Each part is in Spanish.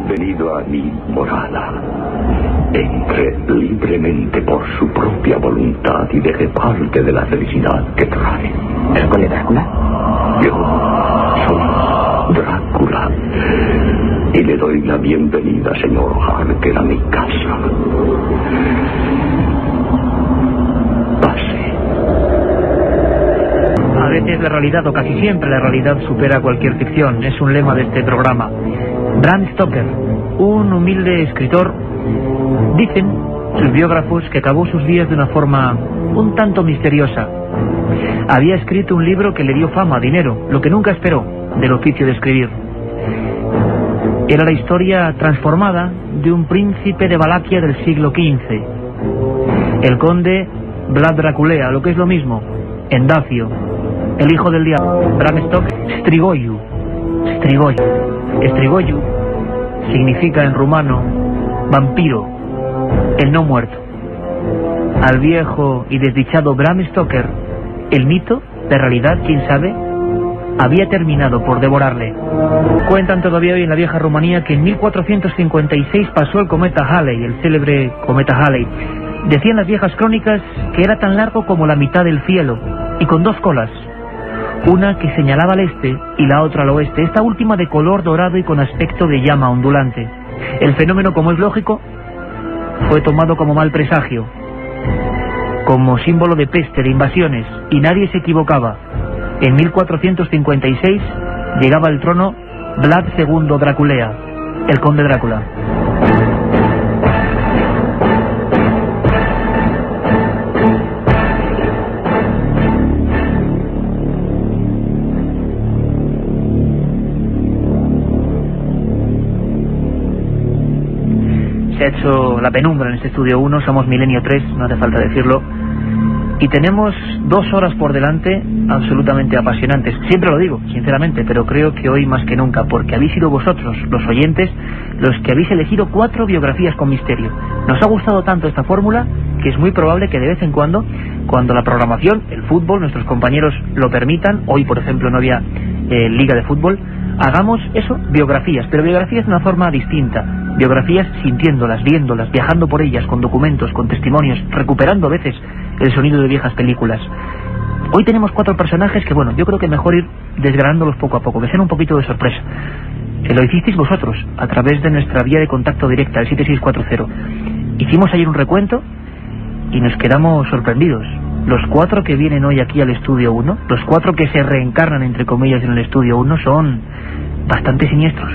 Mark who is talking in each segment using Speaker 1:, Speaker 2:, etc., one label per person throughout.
Speaker 1: venido a mi morada. Entre libremente por su propia voluntad y deje parte de la felicidad que trae.
Speaker 2: ¿El conde Drácula?
Speaker 1: Yo soy Drácula. Y le doy la bienvenida, señor Harker, a mi casa. Pase.
Speaker 3: A veces la realidad, o casi siempre la realidad, supera cualquier ficción. Es un lema de este programa. Bram Stoker, un humilde escritor, dicen sus biógrafos que acabó sus días de una forma un tanto misteriosa. Había escrito un libro que le dio fama, dinero, lo que nunca esperó del oficio de escribir. Era la historia transformada de un príncipe de Valaquia del siglo XV, el conde Vlad Draculea, lo que es lo mismo, Endacio, el hijo del diablo. Bram Stoker, Strigoyu. Strigoyu significa en rumano vampiro, el no muerto. Al viejo y desdichado Bram Stoker, el mito, de realidad, quién sabe, había terminado por devorarle. Cuentan todavía hoy en la vieja Rumanía que en 1456 pasó el cometa Halley, el célebre cometa Halley. Decían las viejas crónicas que era tan largo como la mitad del cielo y con dos colas, una que señalaba al este y la otra al oeste, esta última de color dorado y con aspecto de llama ondulante. El fenómeno, como es lógico, fue tomado como mal presagio, como símbolo de peste, de invasiones, y nadie se equivocaba. En 1456 llegaba al trono Vlad II Draculea, el conde Drácula. Se ha hecho la penumbra en este estudio 1, somos Milenio 3, no hace falta decirlo. Y tenemos 2 horas por delante absolutamente apasionantes. Siempre lo digo, sinceramente, pero creo que hoy más que nunca, porque habéis sido vosotros, los oyentes, los que habéis elegido 4 biografías con misterio. Nos ha gustado tanto esta fórmula que es muy probable que de vez en cuando la programación, el fútbol, nuestros compañeros lo permitan, hoy por ejemplo no había liga de fútbol, hagamos eso, biografías, pero biografías de una forma distinta. Biografías sintiéndolas, viéndolas, viajando por ellas, con documentos, con testimonios, recuperando a veces el sonido de viejas películas. Hoy tenemos 4 personajes que, bueno, yo creo que mejor ir desgranándolos poco a poco, que sean un poquito de sorpresa. Lo hicisteis vosotros, a través de nuestra vía de contacto directa, el 7640. Hicimos ayer un recuento y nos quedamos sorprendidos. Los 4 que vienen hoy aquí al Estudio 1, los 4 que se reencarnan, entre comillas, en el Estudio 1, son bastante siniestros.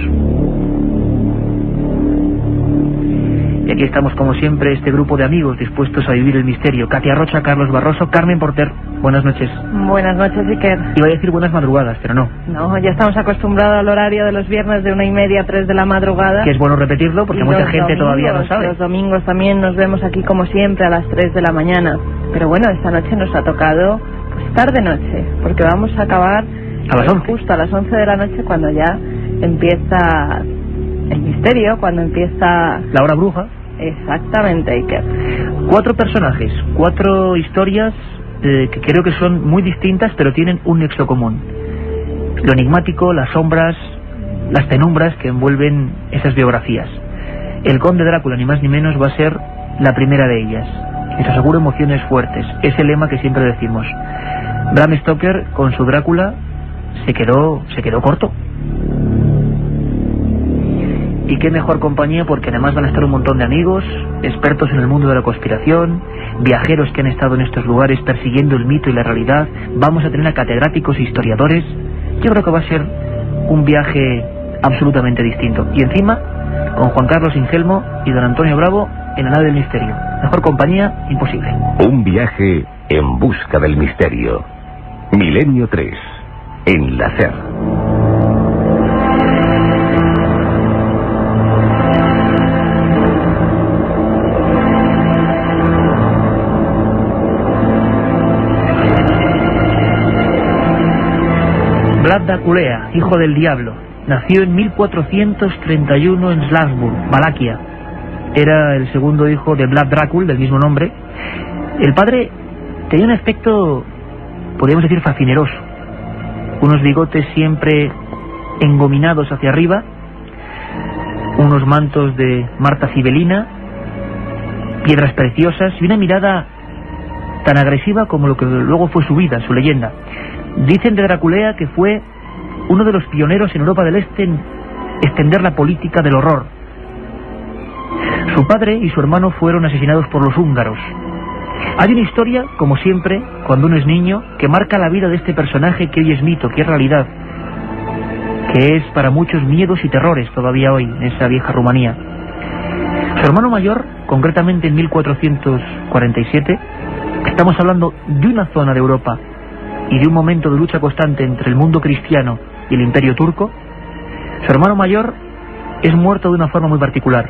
Speaker 3: Y aquí estamos, como siempre, este grupo de amigos dispuestos a vivir el misterio. Katia Rocha, Carlos Barroso, Carmen Porter. Buenas noches.
Speaker 4: Buenas noches, Iker.
Speaker 3: Iba a decir buenas madrugadas, pero no.
Speaker 4: No, ya estamos acostumbrados al horario de los viernes de 1:30 a 3 de la madrugada.
Speaker 3: Que es bueno repetirlo porque mucha gente todavía no sabe.
Speaker 4: Los domingos también nos vemos aquí, como siempre, a las 3 de la mañana. Pero bueno, esta noche nos ha tocado pues tarde noche, porque vamos a acabar
Speaker 3: a las 11.
Speaker 4: Justo a las 11 de la noche, cuando ya empieza el misterio, cuando empieza
Speaker 3: la hora bruja.
Speaker 4: Exactamente, Iker.
Speaker 3: 4 personajes, 4 historias que creo que son muy distintas, pero tienen un nexo común: lo enigmático, las sombras, las penumbras que envuelven esas biografías. El conde Drácula, ni más ni menos, va a ser la primera de ellas. Les aseguro emociones fuertes, ese lema que siempre decimos. Bram Stoker, con su Drácula, se quedó corto. Y qué mejor compañía, porque además van a estar un montón de amigos, expertos en el mundo de la conspiración, viajeros que han estado en estos lugares persiguiendo el mito y la realidad. Vamos a tener a catedráticos e historiadores. Yo creo que va a ser un viaje absolutamente distinto. Y encima, con Juan Carlos Ingelmo y don Antonio Bravo en la nave del misterio. Mejor compañía, imposible.
Speaker 1: Un viaje en busca del misterio. Milenio 3, en la SER.
Speaker 3: Vlad Draculea, hijo del diablo, nació en 1431 en Slavsburg, Valaquia. Era el segundo hijo de Vlad Dracul, del mismo nombre. El padre tenía un aspecto, podríamos decir, fascineroso. Unos bigotes siempre engominados hacia arriba, unos mantos de Marta Cibelina, piedras preciosas y una mirada tan agresiva como lo que luego fue su vida, su leyenda. Dicen de Draculea que fue uno de los pioneros en Europa del Este en extender la política del horror. Su padre y su hermano fueron asesinados por los húngaros. Hay una historia, como siempre, cuando uno es niño, que marca la vida de este personaje que hoy es mito, que es realidad, que es para muchos miedos y terrores todavía hoy, en esa vieja Rumanía. Su hermano mayor, concretamente en 1447, estamos hablando de una zona de Europa y de un momento de lucha constante entre el mundo cristiano y el imperio turco, su hermano mayor es muerto de una forma muy particular.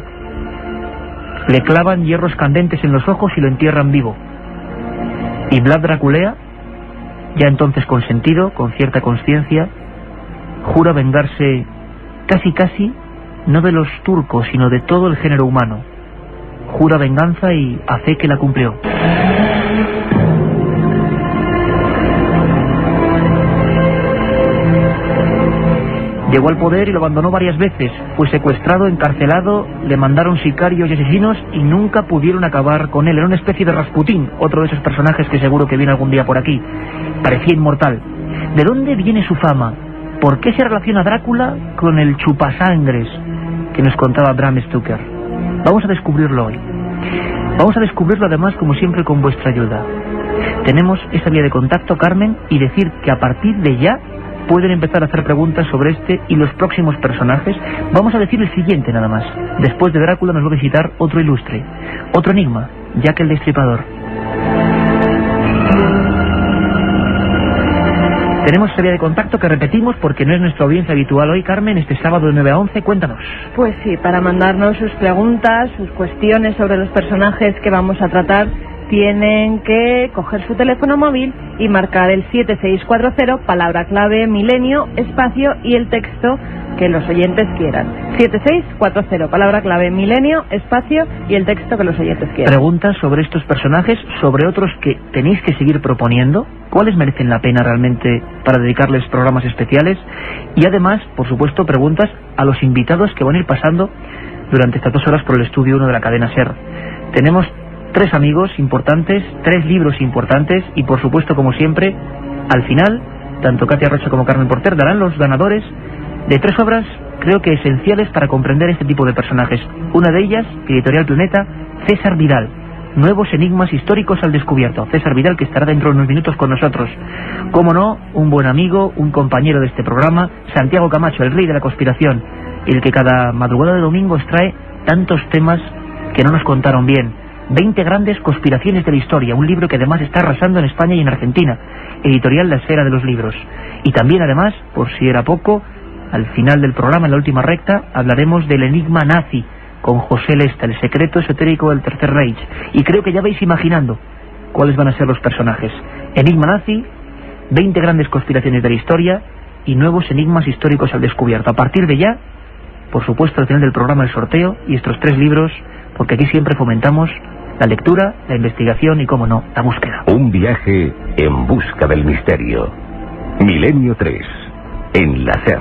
Speaker 3: Le clavan hierros candentes en los ojos y lo entierran vivo. Y Vlad Draculea, ya entonces con sentido, con cierta conciencia, jura vengarse casi, no de los turcos, sino de todo el género humano. Jura venganza y a fe que la cumplió. Llegó al poder y lo abandonó varias veces. Fue secuestrado, encarcelado, le mandaron sicarios y asesinos y nunca pudieron acabar con él. Era una especie de Rasputín, otro de esos personajes que seguro que viene algún día por aquí. Parecía inmortal. ¿De dónde viene su fama? ¿Por qué se relaciona Drácula con el chupasangres que nos contaba Bram Stoker? Vamos a descubrirlo hoy. Vamos a descubrirlo además, como siempre, con vuestra ayuda. Tenemos esa vía de contacto, Carmen, y decir que a partir de ya pueden empezar a hacer preguntas sobre este y los próximos personajes. Vamos a decir el siguiente nada más. Después de Drácula nos va a visitar otro ilustre, otro enigma, Jack el Destripador. Tenemos esa vía de contacto que repetimos porque no es nuestra audiencia habitual hoy, Carmen, este sábado de 9 a 11, cuéntanos.
Speaker 4: Pues sí, para mandarnos sus preguntas, sus cuestiones sobre los personajes que vamos a tratar, tienen que coger su teléfono móvil y marcar el 7640, palabra clave milenio, espacio y el texto que los oyentes quieran. 7640, palabra clave milenio, espacio y el texto que los oyentes quieran.
Speaker 3: Preguntas sobre estos personajes, sobre otros que tenéis que seguir proponiendo, cuáles merecen la pena realmente para dedicarles programas especiales, y además, por supuesto, preguntas a los invitados que van a ir pasando durante estas 2 horas por el estudio 1 de la cadena SER. Tenemos 3 amigos importantes, 3 libros importantes y, por supuesto, como siempre, al final, tanto Katia Rocha como Carmen Porter darán los ganadores de 3 obras, creo que esenciales para comprender este tipo de personajes. Una de ellas, Editorial Planeta, César Vidal, Nuevos enigmas históricos al descubierto. César Vidal, que estará dentro de unos minutos con nosotros. Como no, un buen amigo, un compañero de este programa, Santiago Camacho, el rey de la conspiración, el que cada madrugada de domingo extrae tantos temas que no nos contaron bien. 20 grandes conspiraciones de la historia, un libro que además está arrasando en España y en Argentina, editorial La Esfera de los Libros. Y también además, por si era poco, al final del programa, en la última recta, hablaremos del enigma nazi, con José Lesta, el secreto esotérico del Tercer Reich. Y creo que ya vais imaginando cuáles van a ser los personajes. Enigma nazi, 20 grandes conspiraciones de la historia y nuevos enigmas históricos al descubierto. A partir de ya, por supuesto, al final del programa el sorteo y estos 3 libros, porque aquí siempre fomentamos la lectura, la investigación y, cómo no, la búsqueda.
Speaker 1: Un viaje en busca del misterio. Milenio 3, en la SER.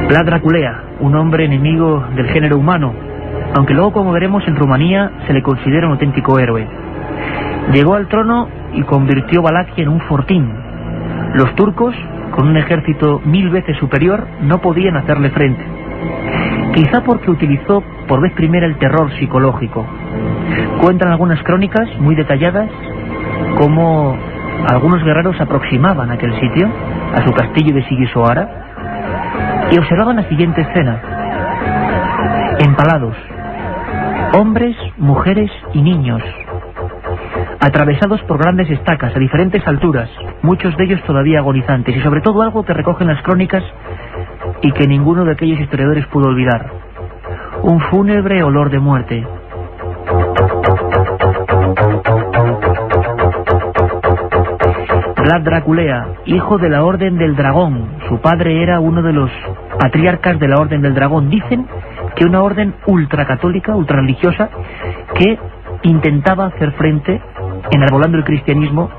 Speaker 3: Vlad Draculea, un hombre enemigo del género humano, aunque luego, como veremos, en Rumanía se le considera un auténtico héroe. Llegó al trono y convirtió Valaquia en un fortín. Los turcos, con un ejército 1000 veces superior, no podían hacerle frente. Quizá porque utilizó por vez primera el terror psicológico. Cuentan algunas crónicas muy detalladas cómo algunos guerreros se aproximaban a aquel sitio, a su castillo de Sigisoara, y observaban la siguiente escena. Empalados, hombres, mujeres y niños, atravesados por grandes estacas a diferentes alturas, muchos de ellos todavía agonizantes, y sobre todo algo que recogen las crónicas y que ninguno de aquellos historiadores pudo olvidar: un fúnebre olor de muerte. Vlad Draculea, hijo de la Orden del Dragón. Su padre era uno de los patriarcas de la Orden del Dragón. Dicen que una orden ultracatólica, ultrarreligiosa, que intentaba hacer frente, enarbolando el cristianismo,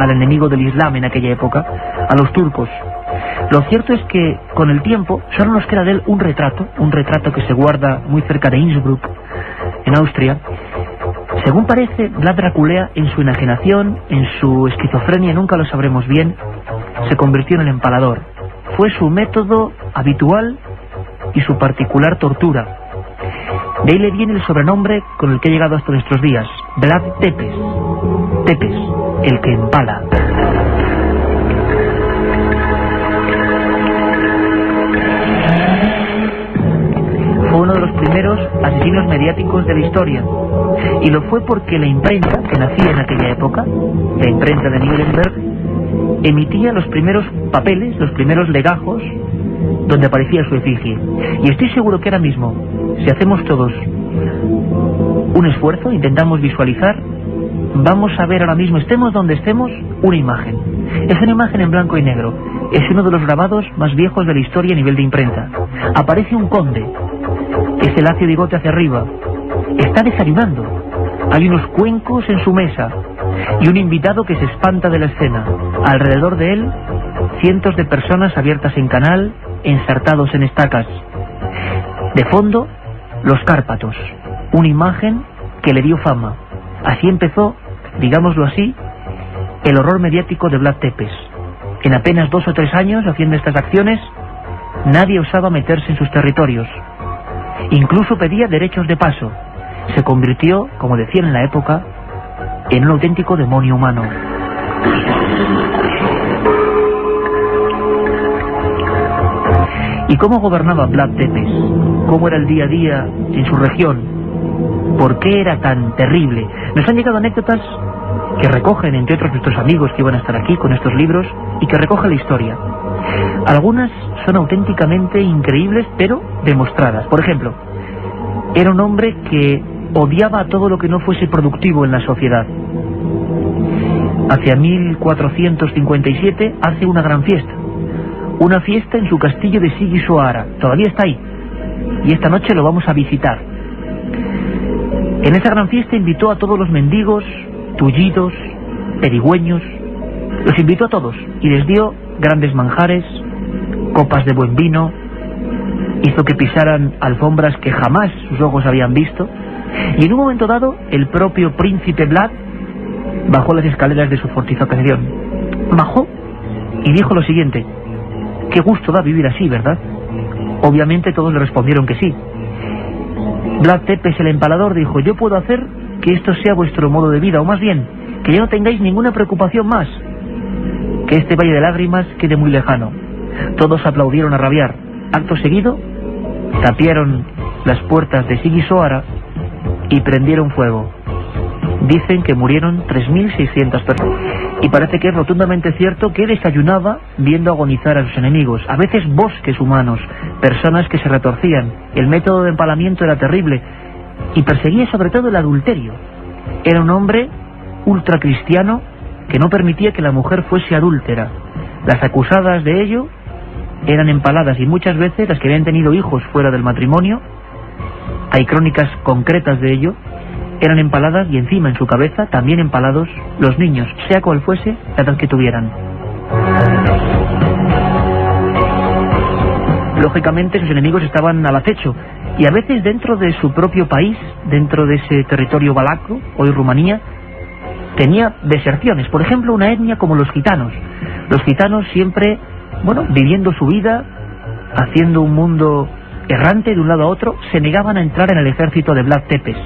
Speaker 3: al enemigo del Islam en aquella época, a los turcos. Lo cierto es que con el tiempo solo nos queda de él un retrato que se guarda muy cerca de Innsbruck, en Austria. Según parece, Vlad Draculea, en su enajenación, en su esquizofrenia, nunca lo sabremos bien, se convirtió en el empalador. Fue su método habitual y su particular tortura. De ahí le viene el sobrenombre con el que ha llegado hasta nuestros días, Vlad Tepes. Tepes, el que empala. Fue uno de los primeros asesinos mediáticos de la historia. Y lo fue porque la imprenta, que nacía en aquella época, la imprenta de Nuremberg, emitía los primeros papeles, los primeros legajos, donde aparecía su efigie. Y estoy seguro que ahora mismo, si hacemos todos un esfuerzo, intentamos visualizar, vamos a ver ahora mismo, estemos donde estemos, una imagen. Es una imagen en blanco y negro. Es uno de los grabados más viejos de la historia a nivel de imprenta. Aparece un conde, ese lacio bigote hacia arriba. Está desayunando. Hay unos cuencos en su mesa y un invitado que se espanta de la escena. Alrededor de él, cientos de personas abiertas en canal, ensartados en estacas. De fondo, los Cárpatos, una imagen que le dio fama. Así empezó, digámoslo así, el horror mediático de Vlad Tepes. En apenas 2 o 3 años, haciendo estas acciones, nadie osaba meterse en sus territorios. Incluso pedía derechos de paso. Se convirtió, como decían en la época, en un auténtico demonio humano. ¿Y cómo gobernaba Vlad Tepes? ¿Cómo era el día a día en su región? ¿Por qué era tan terrible? Nos han llegado anécdotas que recogen, entre otros, nuestros amigos que iban a estar aquí con estos libros y que recogen la historia. Algunas son auténticamente increíbles, pero demostradas. Por ejemplo, era un hombre que odiaba a todo lo que no fuese productivo en la sociedad. Hacia 1457 hace una gran fiesta. Una fiesta en su castillo de Sigisoara. Todavía está ahí. Y esta noche lo vamos a visitar. En esa gran fiesta invitó a todos los mendigos, tullidos, pedigüeños. Los invitó a todos y les dio grandes manjares, copas de buen vino. Hizo que pisaran alfombras que jamás sus ojos habían visto. Y en un momento dado, el propio príncipe Vlad bajó las escaleras de su fortificación. Bajó y dijo lo siguiente: qué gusto da vivir así, ¿verdad? Obviamente todos le respondieron que sí. Vlad Tepes, el empalador, dijo: yo puedo hacer que esto sea vuestro modo de vida, o más bien, que ya no tengáis ninguna preocupación más, que este valle de lágrimas quede muy lejano. Todos aplaudieron a rabiar. Acto seguido, tapiaron las puertas de Sigisoara y prendieron fuego. Dicen que murieron 3.600 personas. Y parece que es rotundamente cierto que desayunaba viendo agonizar a sus enemigos. A veces bosques humanos, personas que se retorcían. El método de empalamiento era terrible. Y perseguía sobre todo el adulterio. Era un hombre ultracristiano que no permitía que la mujer fuese adúltera. Las acusadas de ello eran empaladas, y muchas veces las que habían tenido hijos fuera del matrimonio, hay crónicas concretas de ello, eran empaladas, y encima en su cabeza también empalados los niños, sea cual fuese la edad que tuvieran. Lógicamente sus enemigos estaban al acecho, y a veces dentro de su propio país, dentro de ese territorio valaco, hoy Rumanía, tenía deserciones. Por ejemplo, una etnia como los gitanos. Los gitanos siempre, viviendo su vida, haciendo un mundo errante de un lado a otro, se negaban a entrar en el ejército de Vlad Tepes.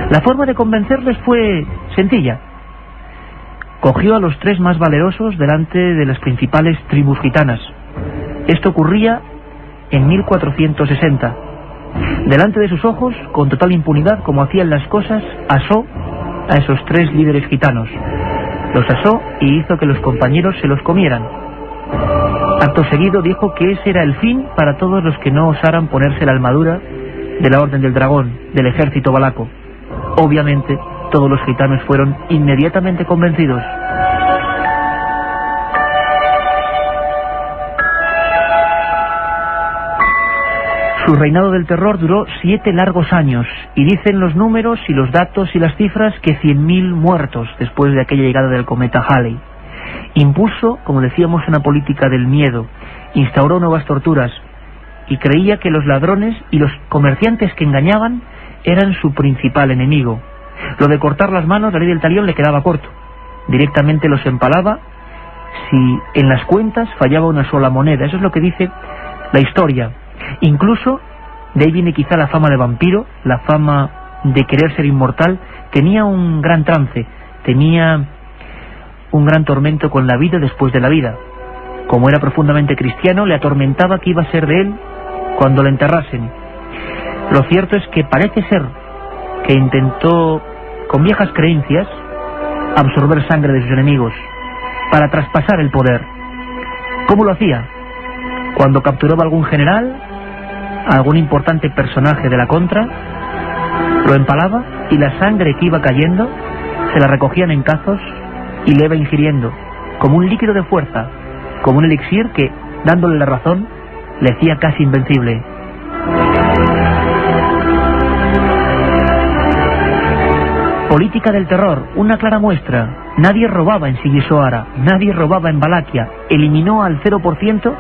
Speaker 3: La forma de convencerles fue sencilla. Cogió a los 3 más valerosos delante de las principales tribus gitanas. Esto ocurría en 1460. Delante de sus ojos, con total impunidad, como hacían las cosas, asó a esos 3 líderes gitanos. Los asó y hizo que los compañeros se los comieran. Acto seguido dijo que ese era el fin para todos los que no osaran ponerse la armadura de la Orden del Dragón, del ejército valaco. Obviamente, todos los gitanos fueron inmediatamente convencidos. Su reinado del terror duró 7 largos años, y dicen los números y los datos y las cifras que 100.000 muertos después de aquella llegada del cometa Halley. Impuso, como decíamos, una política del miedo, instauró nuevas torturas y creía que los ladrones y los comerciantes que engañaban eran su principal enemigo. Lo de cortar las manos, la ley del talión le quedaba corto. Directamente los empalaba si en las cuentas fallaba una sola moneda. Eso es lo que dice la historia. Incluso de ahí viene quizá la fama de vampiro, la fama de querer ser inmortal. Tenía un gran trance, tenía un gran tormento con la vida después de la vida. Como era profundamente cristiano, le atormentaba que iba a ser de él cuando lo enterrasen. Lo cierto es que parece ser que intentó, con viejas creencias, absorber sangre de sus enemigos para traspasar el poder. ¿Cómo lo hacía? Cuando capturaba a algún general, a algún importante personaje de la contra, lo empalaba y la sangre que iba cayendo se la recogían en cazos y le iba ingiriendo como un líquido de fuerza, como un elixir que, dándole la razón, le hacía casi invencible. Política del terror, una clara muestra. Nadie robaba en Sigisoara, nadie robaba en Valaquia. Eliminó al 0%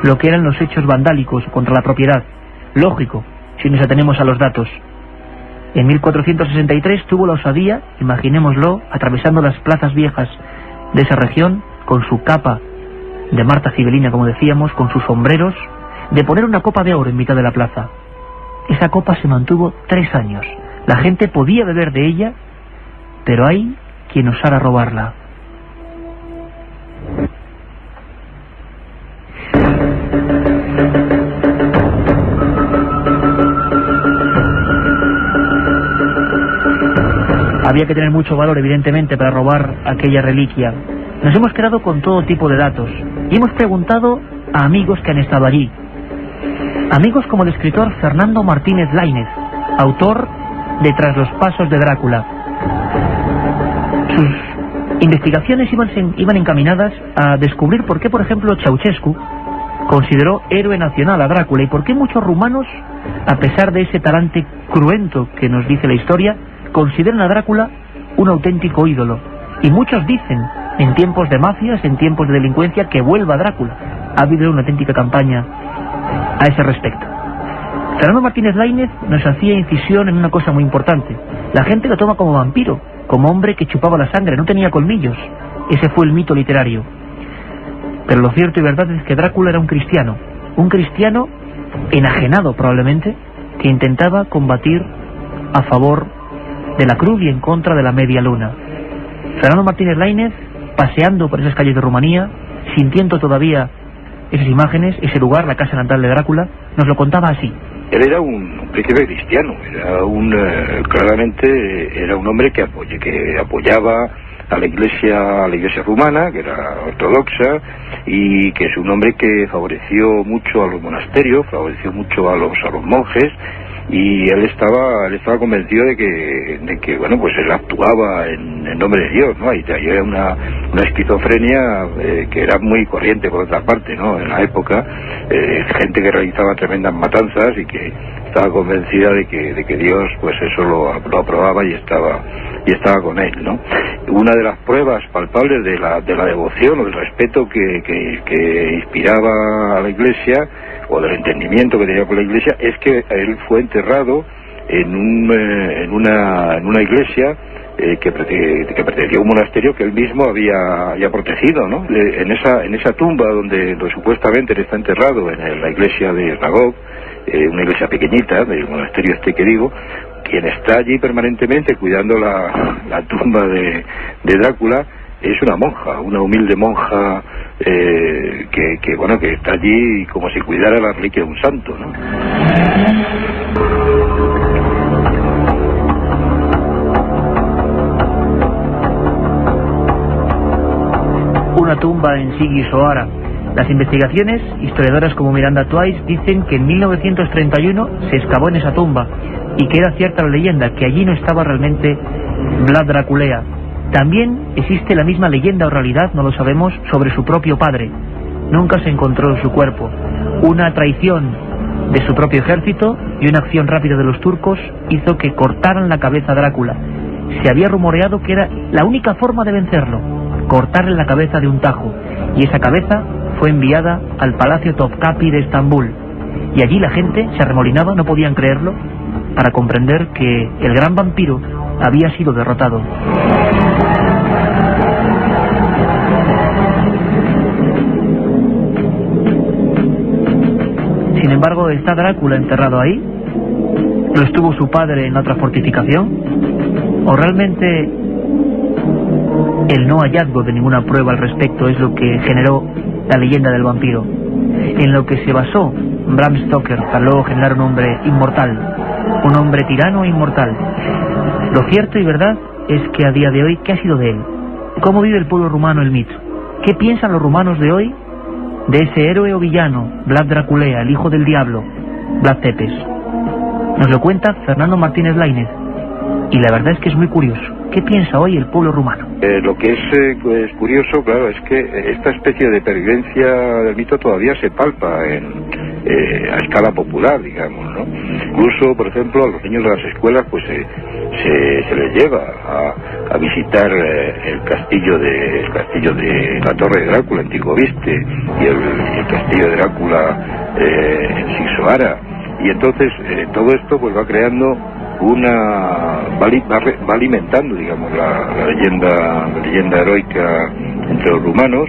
Speaker 3: lo que eran los hechos vandálicos contra la propiedad. Lógico, si nos atenemos a los datos. En 1463 tuvo la osadía, imaginémoslo, atravesando las plazas viejas de esa región, con su capa de Marta Cibelina, como decíamos, con sus sombreros, de poner una copa de oro en mitad de la plaza. Esa copa se mantuvo 3 años. La gente podía beber de ella, pero hay quien osara robarla. Había que tener mucho valor, evidentemente, para robar aquella reliquia. Nos hemos quedado con todo tipo de datos y hemos preguntado a amigos que han estado allí. Amigos como el escritor Fernando Martínez Laínez, autor de Tras los pasos de Drácula. Sus investigaciones iban encaminadas a descubrir por qué, por ejemplo, Ceausescu consideró héroe nacional a Drácula y por qué muchos rumanos, a pesar de ese talante cruento que nos dice la historia, consideran a Drácula un auténtico ídolo. Y muchos dicen, en tiempos de mafias, en tiempos de delincuencia, que vuelva Drácula. Ha habido una auténtica campaña a ese respecto. Fernando Martínez Laínez nos hacía incisión en una cosa muy importante. La gente lo toma como vampiro, como hombre que chupaba la sangre, no tenía colmillos. Ese fue el mito literario. Pero lo cierto y verdad es que Drácula era un cristiano enajenado probablemente, que intentaba combatir a favor de la cruz y en contra de la media luna. Fernando Martínez Laínez, paseando por esas calles de Rumanía, sintiendo todavía esas imágenes, ese lugar, la casa natal de Drácula, nos lo contaba así.
Speaker 2: Él era un príncipe cristiano, claramente era un hombre que apoyaba a la iglesia rumana, que era ortodoxa, y que es un hombre que favoreció mucho a los monasterios, favoreció mucho a los monjes, y él estaba convencido de que bueno, pues él actuaba en nombre de Dios, ¿no? Y había una esquizofrenia que era muy corriente por otra parte, ¿no? En la época, gente que realizaba tremendas matanzas y que estaba convencida de que Dios, pues eso lo aprobaba y estaba con él, ¿no? Una de las pruebas palpables de la devoción o del respeto que inspiraba a la Iglesia, o del entendimiento que tenía por la Iglesia, es que él fue enterrado en una iglesia que pertenecía a un monasterio que él mismo había protegido, ¿no? En esa tumba donde supuestamente él está enterrado, en la iglesia de Ragov, una iglesia pequeñita del monasterio que digo, quien está allí permanentemente cuidando la tumba de Drácula es una monja, una humilde monja que está allí como si cuidara la reliquia de un santo, ¿no?
Speaker 3: Una tumba en Sigisoara. Las investigaciones, historiadoras como Miranda Twice, dicen que en 1931 se excavó en esa tumba y que era cierta la leyenda, que allí no estaba realmente Vlad Draculea. También existe la misma leyenda o realidad, no lo sabemos, sobre su propio padre. Nunca se encontró su cuerpo. Una traición de su propio ejército y una acción rápida de los turcos hizo que cortaran la cabeza a Drácula. Se había rumoreado que era la única forma de vencerlo, cortarle la cabeza de un tajo, y esa cabeza fue enviada al Palacio Topkapi de Estambul, y allí la gente se arremolinaba, no podían creerlo, para comprender que el gran vampiro había sido derrotado. Sin embargo, ¿está Drácula enterrado ahí? ¿Lo estuvo su padre en otra fortificación? ¿O realmente el no hallazgo de ninguna prueba al respecto es lo que generó la leyenda del vampiro, en lo que se basó Bram Stoker para luego generar un hombre inmortal, un hombre tirano e inmortal? Lo cierto y verdad es que a día de hoy, ¿qué ha sido de él? ¿Cómo vive el pueblo rumano el mito? ¿Qué piensan los rumanos de hoy de ese héroe o villano, Vlad Draculea, el hijo del diablo, Vlad Tepes? Nos lo cuenta Fernando Martínez Lainez, y la verdad es que es muy curioso. ¿Qué piensa hoy el pueblo rumano?
Speaker 2: Lo que es curioso, claro, es que esta especie de pervivencia del mito todavía se palpa a escala popular, digamos, ¿no? Incluso, por ejemplo, a los niños de las escuelas pues se les lleva a visitar el castillo de la Torre de Drácula en Tigoviste y el castillo de Drácula en Sixoara, y entonces todo esto pues va creando va alimentando, digamos, la leyenda heroica entre los rumanos.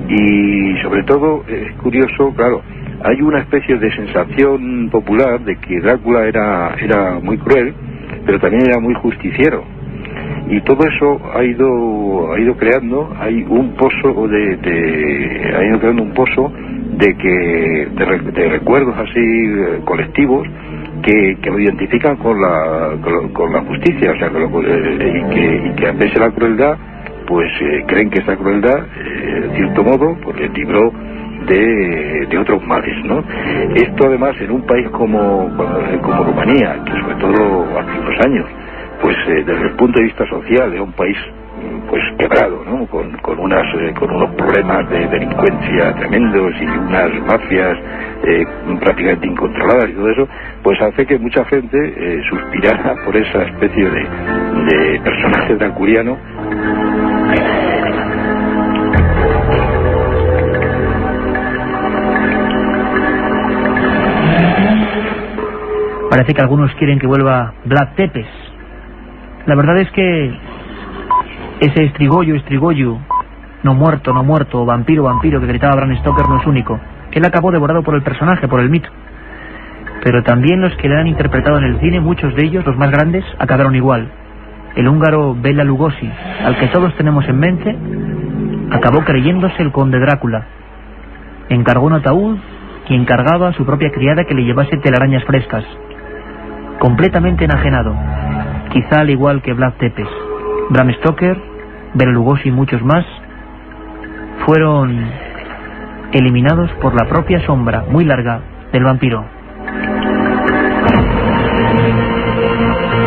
Speaker 2: Y sobre todo es curioso, claro, hay una especie de sensación popular de que Drácula era muy cruel, pero también era muy justiciero, y todo eso ha ido creando un pozo de recuerdos así colectivos que lo identifican con la justicia, o sea, y que a pesar de la crueldad, pues creen que esa crueldad, de cierto modo, pues les libró de otros males, ¿no? Esto además en un país como Rumanía, que sobre todo hace unos años, pues desde el punto de vista social era un país pues quebrado, ¿no? Con unos problemas de delincuencia tremendos y unas mafias prácticamente incontroladas y todo eso, pues hace que mucha gente suspirara por esa especie de personaje draculiano.
Speaker 3: Parece que algunos quieren que vuelva Vlad Tepes. La verdad es que ese Estrigoyu, no muerto, o vampiro que gritaba Bram Stoker no es único. Él acabó devorado por el personaje, por el mito. Pero también los que le han interpretado en el cine, muchos de ellos, los más grandes, acabaron igual. El húngaro Bela Lugosi, al que todos tenemos en mente, acabó creyéndose el conde Drácula. Encargó un ataúd y encargaba a su propia criada que le llevase telarañas frescas. Completamente enajenado, quizá al igual que Vlad Tepes. Bram Stoker, Bela Lugosi y muchos más fueron eliminados por la propia sombra muy larga del vampiro.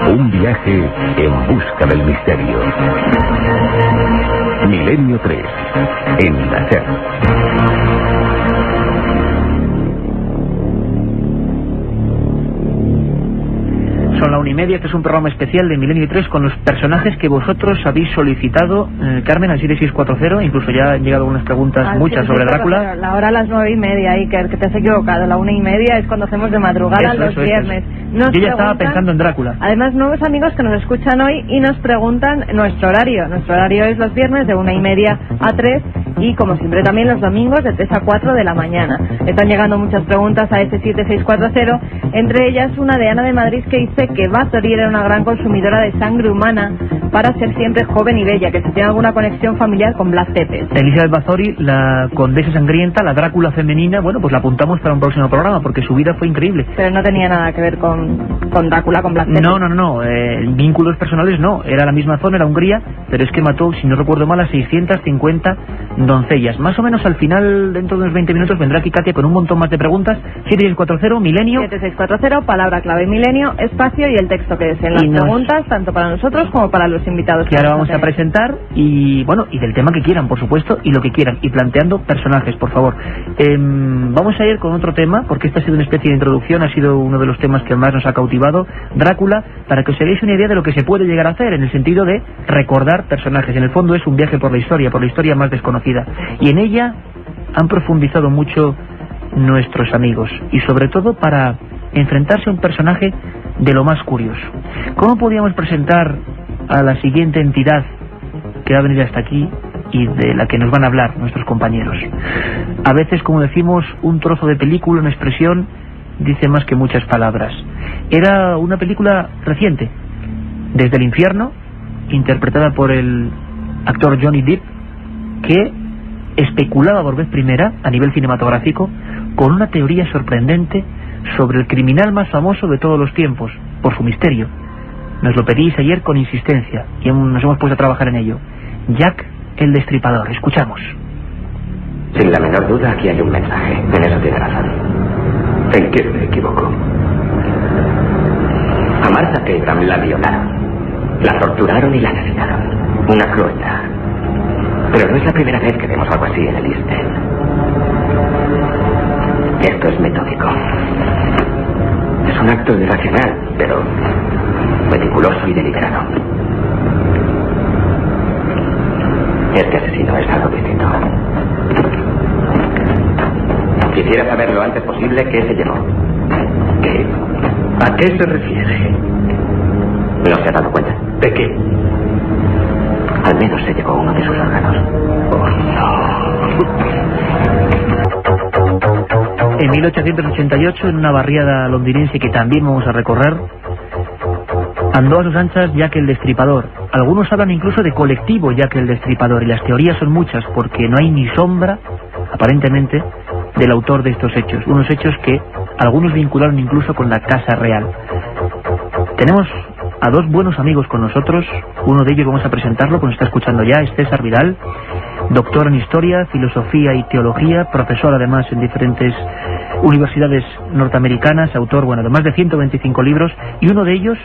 Speaker 1: Un viaje en busca del misterio. Milenio 3, en la SER.
Speaker 3: Son la 1:30, este es un programa especial de Milenio 3 con los personajes que vosotros habéis solicitado, Carmen, al 7640, incluso ya han llegado algunas preguntas, muchas sobre Drácula.
Speaker 4: La hora a las 9:30, Iker, que te has equivocado, la 1:30 es cuando hacemos de madrugada los viernes.
Speaker 3: Yo ya estaba pensando en Drácula.
Speaker 4: Además, nuevos amigos que nos escuchan hoy y nos preguntan nuestro horario. Nuestro horario es los viernes de 1:30 a 3 y como siempre también los domingos de 3 a 4 de la mañana. Están llegando muchas preguntas a este 7640, entre ellas una de Ana de Madrid que dice que Bathory era una gran consumidora de sangre humana para ser siempre joven y bella, que si tiene alguna conexión familiar con Vlad Tepes.
Speaker 3: Elizabeth Bathory, la condesa sangrienta, la Drácula femenina, bueno, pues la apuntamos para un próximo programa porque su vida fue increíble.
Speaker 4: Pero no tenía nada que ver con Drácula, con Vlad Tepes.
Speaker 3: No, vínculos personales no, era la misma zona, era Hungría, pero es que mató, si no recuerdo mal, a 650 doncellas. Más o menos al final, dentro de unos 20 minutos, vendrá aquí Katia con un montón más de preguntas. 7640, milenio.
Speaker 4: 7640, palabra clave milenio, espacio y el texto que deseen las preguntas, tanto para nosotros como para los invitados.
Speaker 3: Que ahora vamos a presentar y, bueno, y del tema que quieran, por supuesto, y lo que quieran, y planteando personajes, por favor. Vamos a ir con otro tema, porque esta ha sido una especie de introducción, ha sido uno de los temas que más nos ha cautivado, Drácula, para que os hagáis una idea de lo que se puede llegar a hacer, en el sentido de recordar personajes. En el fondo es un viaje por la historia más desconocida, y en ella han profundizado mucho nuestros amigos, y sobre todo para enfrentarse a un personaje de lo más curioso. ¿Cómo podíamos presentar a la siguiente entidad que va a venir hasta aquí y de la que nos van a hablar nuestros compañeros? A veces, como decimos, un trozo de película, una expresión, dice más que muchas palabras. Era una película reciente, Desde el infierno, interpretada por el actor Johnny Depp, que especulaba por vez primera, a nivel cinematográfico, con una teoría sorprendente sobre el criminal más famoso de todos los tiempos, por su misterio. Nos lo pedís ayer con insistencia y nos hemos puesto a trabajar en ello. Jack el Destripador. Escuchamos.
Speaker 5: Sin la menor duda, aquí hay un mensaje. En eso tiene razón.
Speaker 1: ¿En qué me equivoco?
Speaker 5: A Martha Keiram la violaron, la torturaron y la asesinaron. Una crueldad. Pero no es la primera vez que vemos algo así en el East End. Esto es metódico. Es un acto irracional, pero meticuloso y deliberado. Este asesino es algo distinto. Quisiera saber lo antes posible qué se llevó.
Speaker 1: ¿Qué? ¿A qué se refiere?
Speaker 5: ¿No se ha dado cuenta?
Speaker 1: ¿De qué?
Speaker 5: Al menos se llevó uno de sus órganos.
Speaker 1: Oh, no.
Speaker 3: En 1888, en una barriada londinense que también vamos a recorrer, andó a sus anchas Jack el Destripador. Algunos hablan incluso de colectivo Jack el Destripador, y las teorías son muchas, porque no hay ni sombra, aparentemente, del autor de estos hechos. Unos hechos que algunos vincularon incluso con la Casa Real. Tenemos a dos buenos amigos con nosotros. Uno de ellos vamos a presentarlo, pues está escuchando ya, es César Vidal, doctor en Historia, Filosofía y Teología, profesor además en diferentes universidades norteamericanas, autor, bueno, de más de 125 libros, y uno de ellos,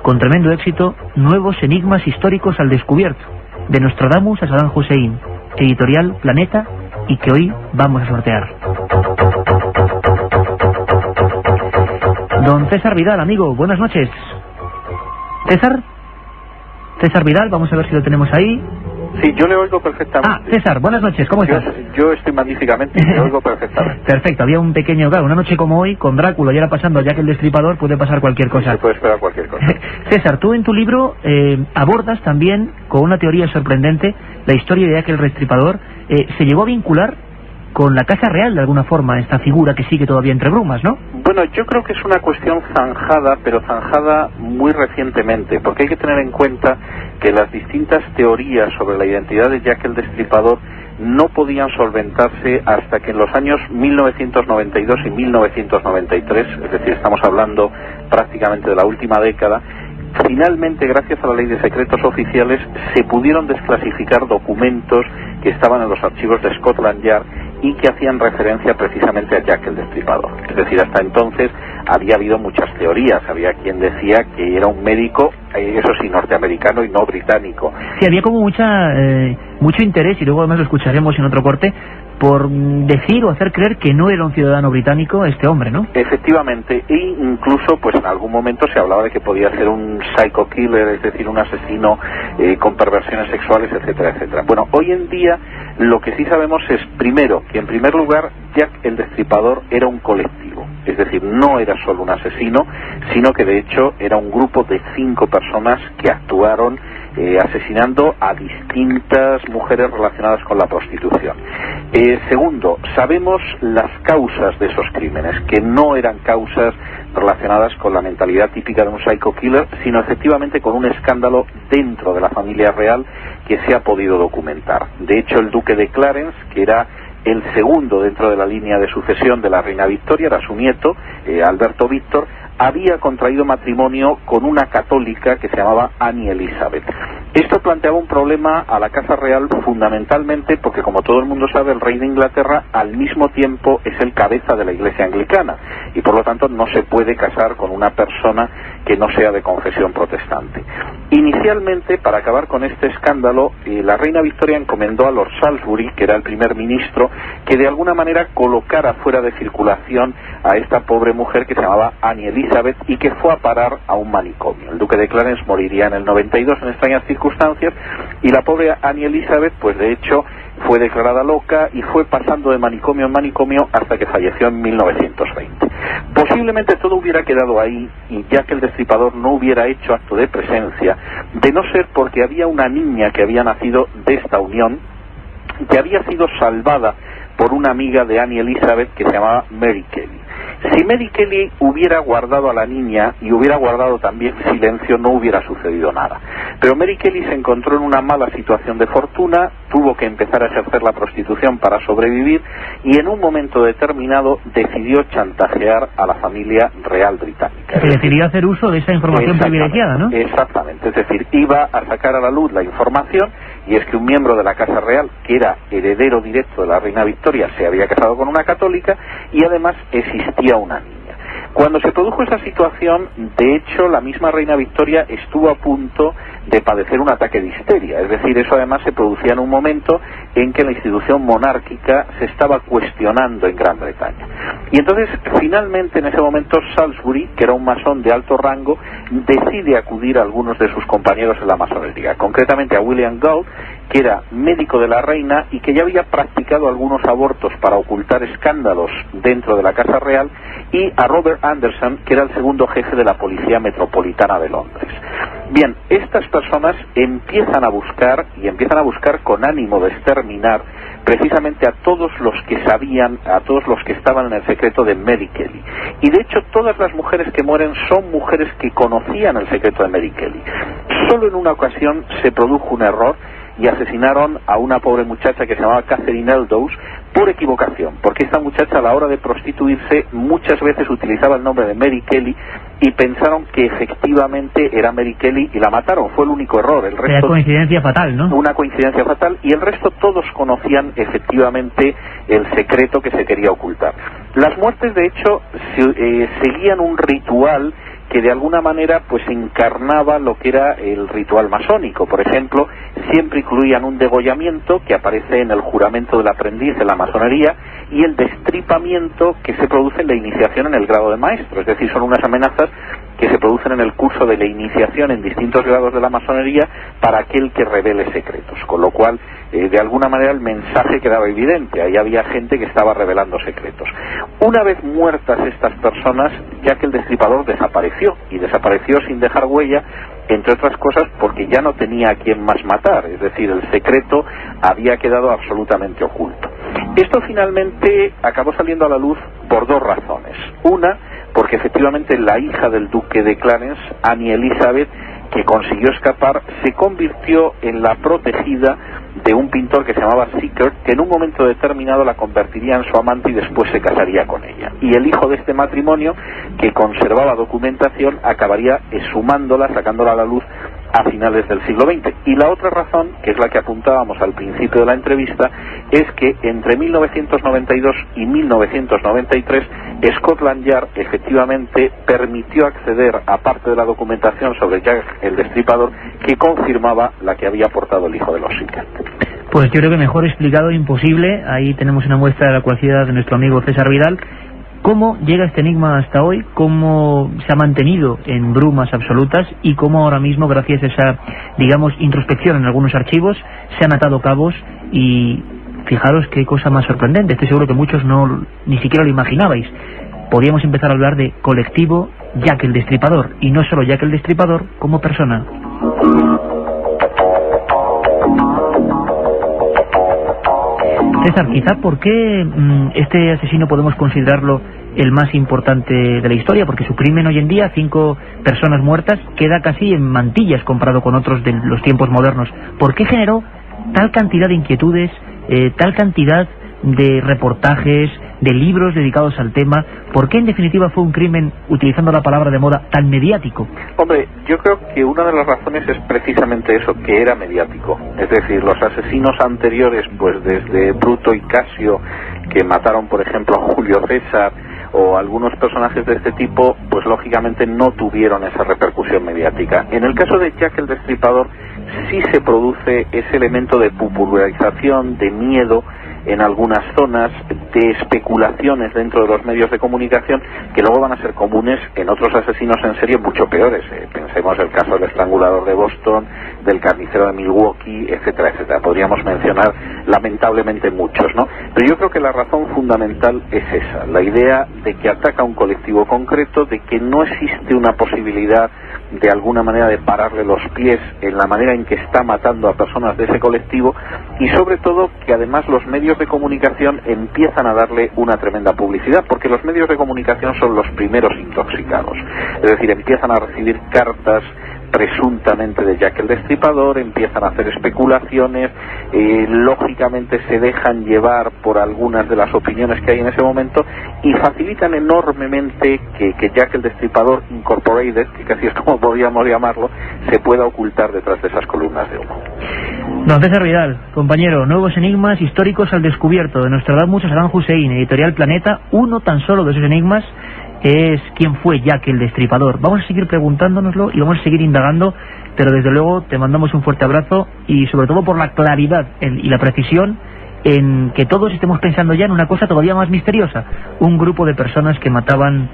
Speaker 3: con tremendo éxito, Nuevos enigmas históricos al descubierto, de Nostradamus a Saddam Hussein, editorial Planeta, y que hoy vamos a sortear. Don César Vidal, amigo, buenas noches. César Vidal, vamos a ver si lo tenemos ahí.
Speaker 2: Sí, yo le oigo perfectamente.
Speaker 3: Ah, César, buenas noches, ¿cómo estás?
Speaker 2: Yo estoy magníficamente y le oigo perfectamente.
Speaker 3: Perfecto, había un pequeño, claro, una noche como hoy, con Drácula y ahora pasando a Jack el Destripador, puede pasar cualquier cosa.
Speaker 2: Se puede esperar cualquier cosa.
Speaker 3: César, tú en tu libro abordas también, con una teoría sorprendente, la historia de Jack el Destripador. Se llegó a vincular con la Casa Real de alguna forma, esta figura que sigue todavía entre brumas, ¿no?
Speaker 2: Bueno, yo creo que es una cuestión zanjada, pero zanjada muy recientemente, porque hay que tener en cuenta que las distintas teorías sobre la identidad de Jack el Destripador no podían solventarse hasta que en los años 1992 y 1993, es decir, estamos hablando prácticamente de la última década. Finalmente, gracias a la ley de secretos oficiales, se pudieron desclasificar documentos que estaban en los archivos de Scotland Yard y que hacían referencia precisamente a Jack el Destripador. Es decir, hasta entonces había habido muchas teorías. Había quien decía que era un médico, eso sí, norteamericano y no británico.
Speaker 3: Sí, había como mucho interés, y luego además lo escucharemos en otro corte, por decir o hacer creer que no era un ciudadano británico este hombre, ¿no?
Speaker 2: Efectivamente, e incluso pues en algún momento se hablaba de que podía ser un psycho killer, es decir, un asesino con perversiones sexuales, etcétera, etcétera. Bueno, hoy en día lo que sí sabemos es, primero, que en primer lugar Jack el Destripador era un colectivo, es decir, no era solo un asesino, sino que de hecho era un grupo de 5 personas que actuaron asesinando a distintas mujeres relacionadas con la prostitución. Segundo, sabemos las causas de esos crímenes, que no eran causas relacionadas con la mentalidad típica de un psycho killer, sino efectivamente con un escándalo dentro de la familia real que se ha podido documentar. De hecho, el duque de Clarence, que era el segundo dentro de la línea de sucesión de la reina Victoria, era su nieto, Alberto Víctor, había contraído matrimonio con una católica que se llamaba Annie Elizabeth.
Speaker 6: Esto planteaba un problema a la Casa Real fundamentalmente porque, como todo el mundo sabe, el rey de Inglaterra al mismo tiempo es el cabeza de la Iglesia anglicana y por lo tanto no se puede casar con una persona que no sea de confesión protestante. Inicialmente, para acabar con este escándalo, la reina Victoria encomendó a Lord Salisbury, que era el primer ministro, que de alguna manera colocara fuera de circulación a esta pobre mujer que se llamaba Annie Elizabeth y que fue a parar a un manicomio. El duque de Clarence moriría en el 92 en extrañas circunstancias y la pobre Annie Elizabeth, pues de hecho, fue declarada loca y fue pasando de manicomio en manicomio hasta que falleció en 1920. Posiblemente todo hubiera quedado ahí y Jack el Destripador no hubiera hecho acto de presencia, de no ser porque había una niña que había nacido de esta unión, que había sido salvada por una amiga de Annie Elizabeth que se llamaba Mary Kelly. Si Mary Kelly hubiera guardado a la niña y hubiera guardado también silencio, no hubiera sucedido nada. Pero Mary Kelly se encontró en una mala situación de fortuna, tuvo que empezar a ejercer la prostitución para sobrevivir y en un momento determinado decidió chantajear a la familia real británica.
Speaker 3: Se decidió hacer uso de esa información privilegiada, ¿no?
Speaker 6: Exactamente, es decir, iba a sacar a la luz la información, y es que un miembro de la Casa Real, que era heredero directo de la reina Victoria, se había casado con una católica y además existía una niña. Cuando se produjo esa situación, de hecho, la misma reina Victoria estuvo a punto de padecer un ataque de histeria. Es decir, eso además se producía en un momento en que la institución monárquica se estaba cuestionando en Gran Bretaña. Y entonces, finalmente, en ese momento, Salisbury, que era un masón de alto rango, decide acudir a algunos de sus compañeros en la masonería, concretamente a William Gould, que era médico de la reina y que ya había practicado algunos abortos para ocultar escándalos dentro de la Casa Real, y a Robert Anderson, que era el segundo jefe de la Policía Metropolitana de Londres. Bien, estas personas empiezan a buscar con ánimo de exterminar precisamente a todos los que sabían, a todos los que estaban en el secreto de Mary Kelly. Y de hecho todas las mujeres que mueren son mujeres que conocían el secreto de Mary Kelly. Solo en una ocasión se produjo un error y asesinaron a una pobre muchacha que se llamaba Catherine Eldowes por equivocación, porque esta muchacha a la hora de prostituirse muchas veces utilizaba el nombre de Mary Kelly y pensaron que efectivamente era Mary Kelly y la mataron. Fue el único error. El resto,
Speaker 3: una coincidencia fatal, ¿no?
Speaker 6: Una coincidencia fatal, y el resto todos conocían efectivamente el secreto que se quería ocultar. Las muertes, de hecho, seguían un ritual que de alguna manera pues encarnaba lo que era el ritual masónico. Por ejemplo, siempre incluían un degollamiento que aparece en el juramento del aprendiz de la masonería y el destripamiento que se produce en la iniciación en el grado de maestro. Es decir, son unas amenazas que se producen en el curso de la iniciación en distintos grados de la masonería para aquel que revele secretos, con lo cual de alguna manera el mensaje quedaba evidente. Ahí había gente que estaba revelando secretos. Una vez muertas estas personas, Jack el Destripador desapareció, y desapareció sin dejar huella, entre otras cosas porque ya no tenía a quién más matar, es decir, el secreto había quedado absolutamente oculto. Esto finalmente acabó saliendo a la luz por dos razones. Una, porque efectivamente la hija del duque de Clarence, Annie Elizabeth, que consiguió escapar, se convirtió en la protegida de un pintor que se llamaba Sickert, que en un momento determinado la convertiría en su amante y después se casaría con ella. Y el hijo de este matrimonio, que conservaba documentación, acabaría exhumándola, sacándola a la luz a finales del siglo XX. Y la otra razón, que es la que apuntábamos al principio de la entrevista, es que entre 1992 y 1993 Scotland Yard efectivamente permitió acceder a parte de la documentación sobre Jack el Destripador que confirmaba la que había aportado el hijo de los Sickert.
Speaker 3: Pues yo creo que mejor explicado imposible. Ahí tenemos una muestra de la cualidad de nuestro amigo César Vidal. ¿Cómo llega este enigma hasta hoy? ¿Cómo se ha mantenido en brumas absolutas? Y cómo ahora mismo, gracias a esa, digamos, introspección en algunos archivos, se han atado cabos. Y fijaros qué cosa más sorprendente. Estoy seguro que muchos ni siquiera lo imaginabais. Podríamos empezar a hablar de colectivo Jack el Destripador. Y no solo Jack el Destripador, como persona. César, quizá ¿por qué este asesino podemos considerarlo el más importante de la historia? Porque su crimen hoy en día, 5 personas muertas, queda casi en mantillas comparado con otros de los tiempos modernos. ¿Por qué generó tal cantidad de inquietudes, tal cantidad de reportajes, de libros dedicados al tema. ¿Por qué en definitiva fue un crimen, utilizando la palabra de moda, tan mediático?
Speaker 6: Hombre, yo creo que una de las razones es precisamente eso, que era mediático. Es decir, los asesinos anteriores, pues desde Bruto y Casio, que mataron por ejemplo a Julio César, o algunos personajes de este tipo, pues lógicamente no tuvieron esa repercusión mediática. En el caso de Jack el Destripador sí se produce ese elemento de popularización, de miedo en algunas zonas, de especulaciones dentro de los medios de comunicación que luego van a ser comunes en otros asesinos en serie mucho peores. Pensemos el caso del estrangulador de Boston, del carnicero de Milwaukee, etcétera, etcétera. Podríamos mencionar lamentablemente muchos, ¿no? Pero yo creo que la razón fundamental es esa, la idea de que ataca a un colectivo concreto, de que no existe una posibilidad de alguna manera de pararle los pies en la manera en que está matando a personas de ese colectivo, y sobre todo que además los medios de comunicación empiezan a darle una tremenda publicidad, porque los medios de comunicación son los primeros intoxicados. Es decir, empiezan a recibir cartas presuntamente de Jack el Destripador, empiezan a hacer especulaciones, lógicamente se dejan llevar por algunas de las opiniones que hay en ese momento y facilitan enormemente que Jack el Destripador Incorporated, que casi es como podríamos llamarlo, se pueda ocultar detrás de esas columnas de humo.
Speaker 3: Don César Vidal, compañero, nuevos enigmas históricos al descubierto de Nostradamus a Saddam Hussein, Editorial Planeta. Uno tan solo de esos enigmas es quién fue Jack el Destripador. Vamos a seguir preguntándonoslo y vamos a seguir indagando, pero desde luego te mandamos un fuerte abrazo y sobre todo por la claridad y la precisión en que todos estemos pensando ya en una cosa todavía más misteriosa, un grupo de personas que mataban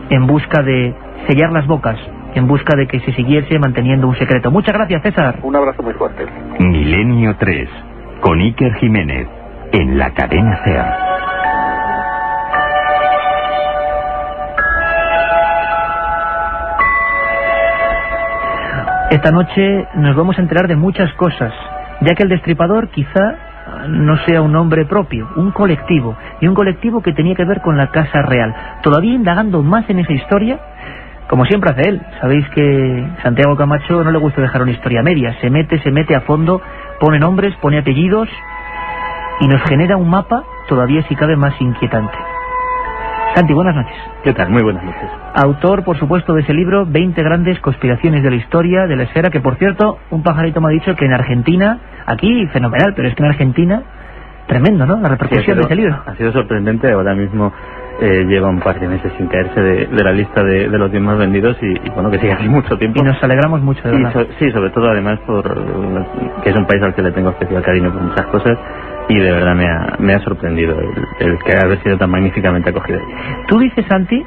Speaker 3: en busca de sellar las bocas, en busca de que se siguiese manteniendo un secreto. Muchas gracias, César.
Speaker 6: Un abrazo muy fuerte.
Speaker 1: Milenio 3, con Iker Jiménez, en la cadena SER.
Speaker 3: Esta noche nos vamos a enterar de muchas cosas, ya que el Destripador quizá no sea un nombre propio, un colectivo, y un colectivo que tenía que ver con la Casa Real. Todavía indagando más en esa historia, como siempre hace él. Sabéis que Santiago Camacho no le gusta dejar una historia media, se mete a fondo, pone nombres, pone apellidos y nos genera un mapa todavía si cabe más inquietante. Santi, buenas noches.
Speaker 7: ¿Qué tal? Muy buenas noches.
Speaker 3: Autor, por supuesto, de ese libro, 20 grandes conspiraciones de la historia, de la esfera, que por cierto, un pajarito me ha dicho que en Argentina, aquí fenomenal, pero es que en Argentina, tremendo, ¿no? La repercusión de ese libro.
Speaker 7: Ha sido sorprendente, ahora mismo lleva un par de meses sin caerse de la lista de los 10 más vendidos y bueno, que sigue así mucho tiempo.
Speaker 3: Y nos alegramos mucho, de verdad.
Speaker 7: Sí, sobre todo además por que es un país al que le tengo especial cariño por muchas cosas. Y de verdad me ha sorprendido el que haya sido tan magníficamente acogido.
Speaker 3: Tú dices, Santi,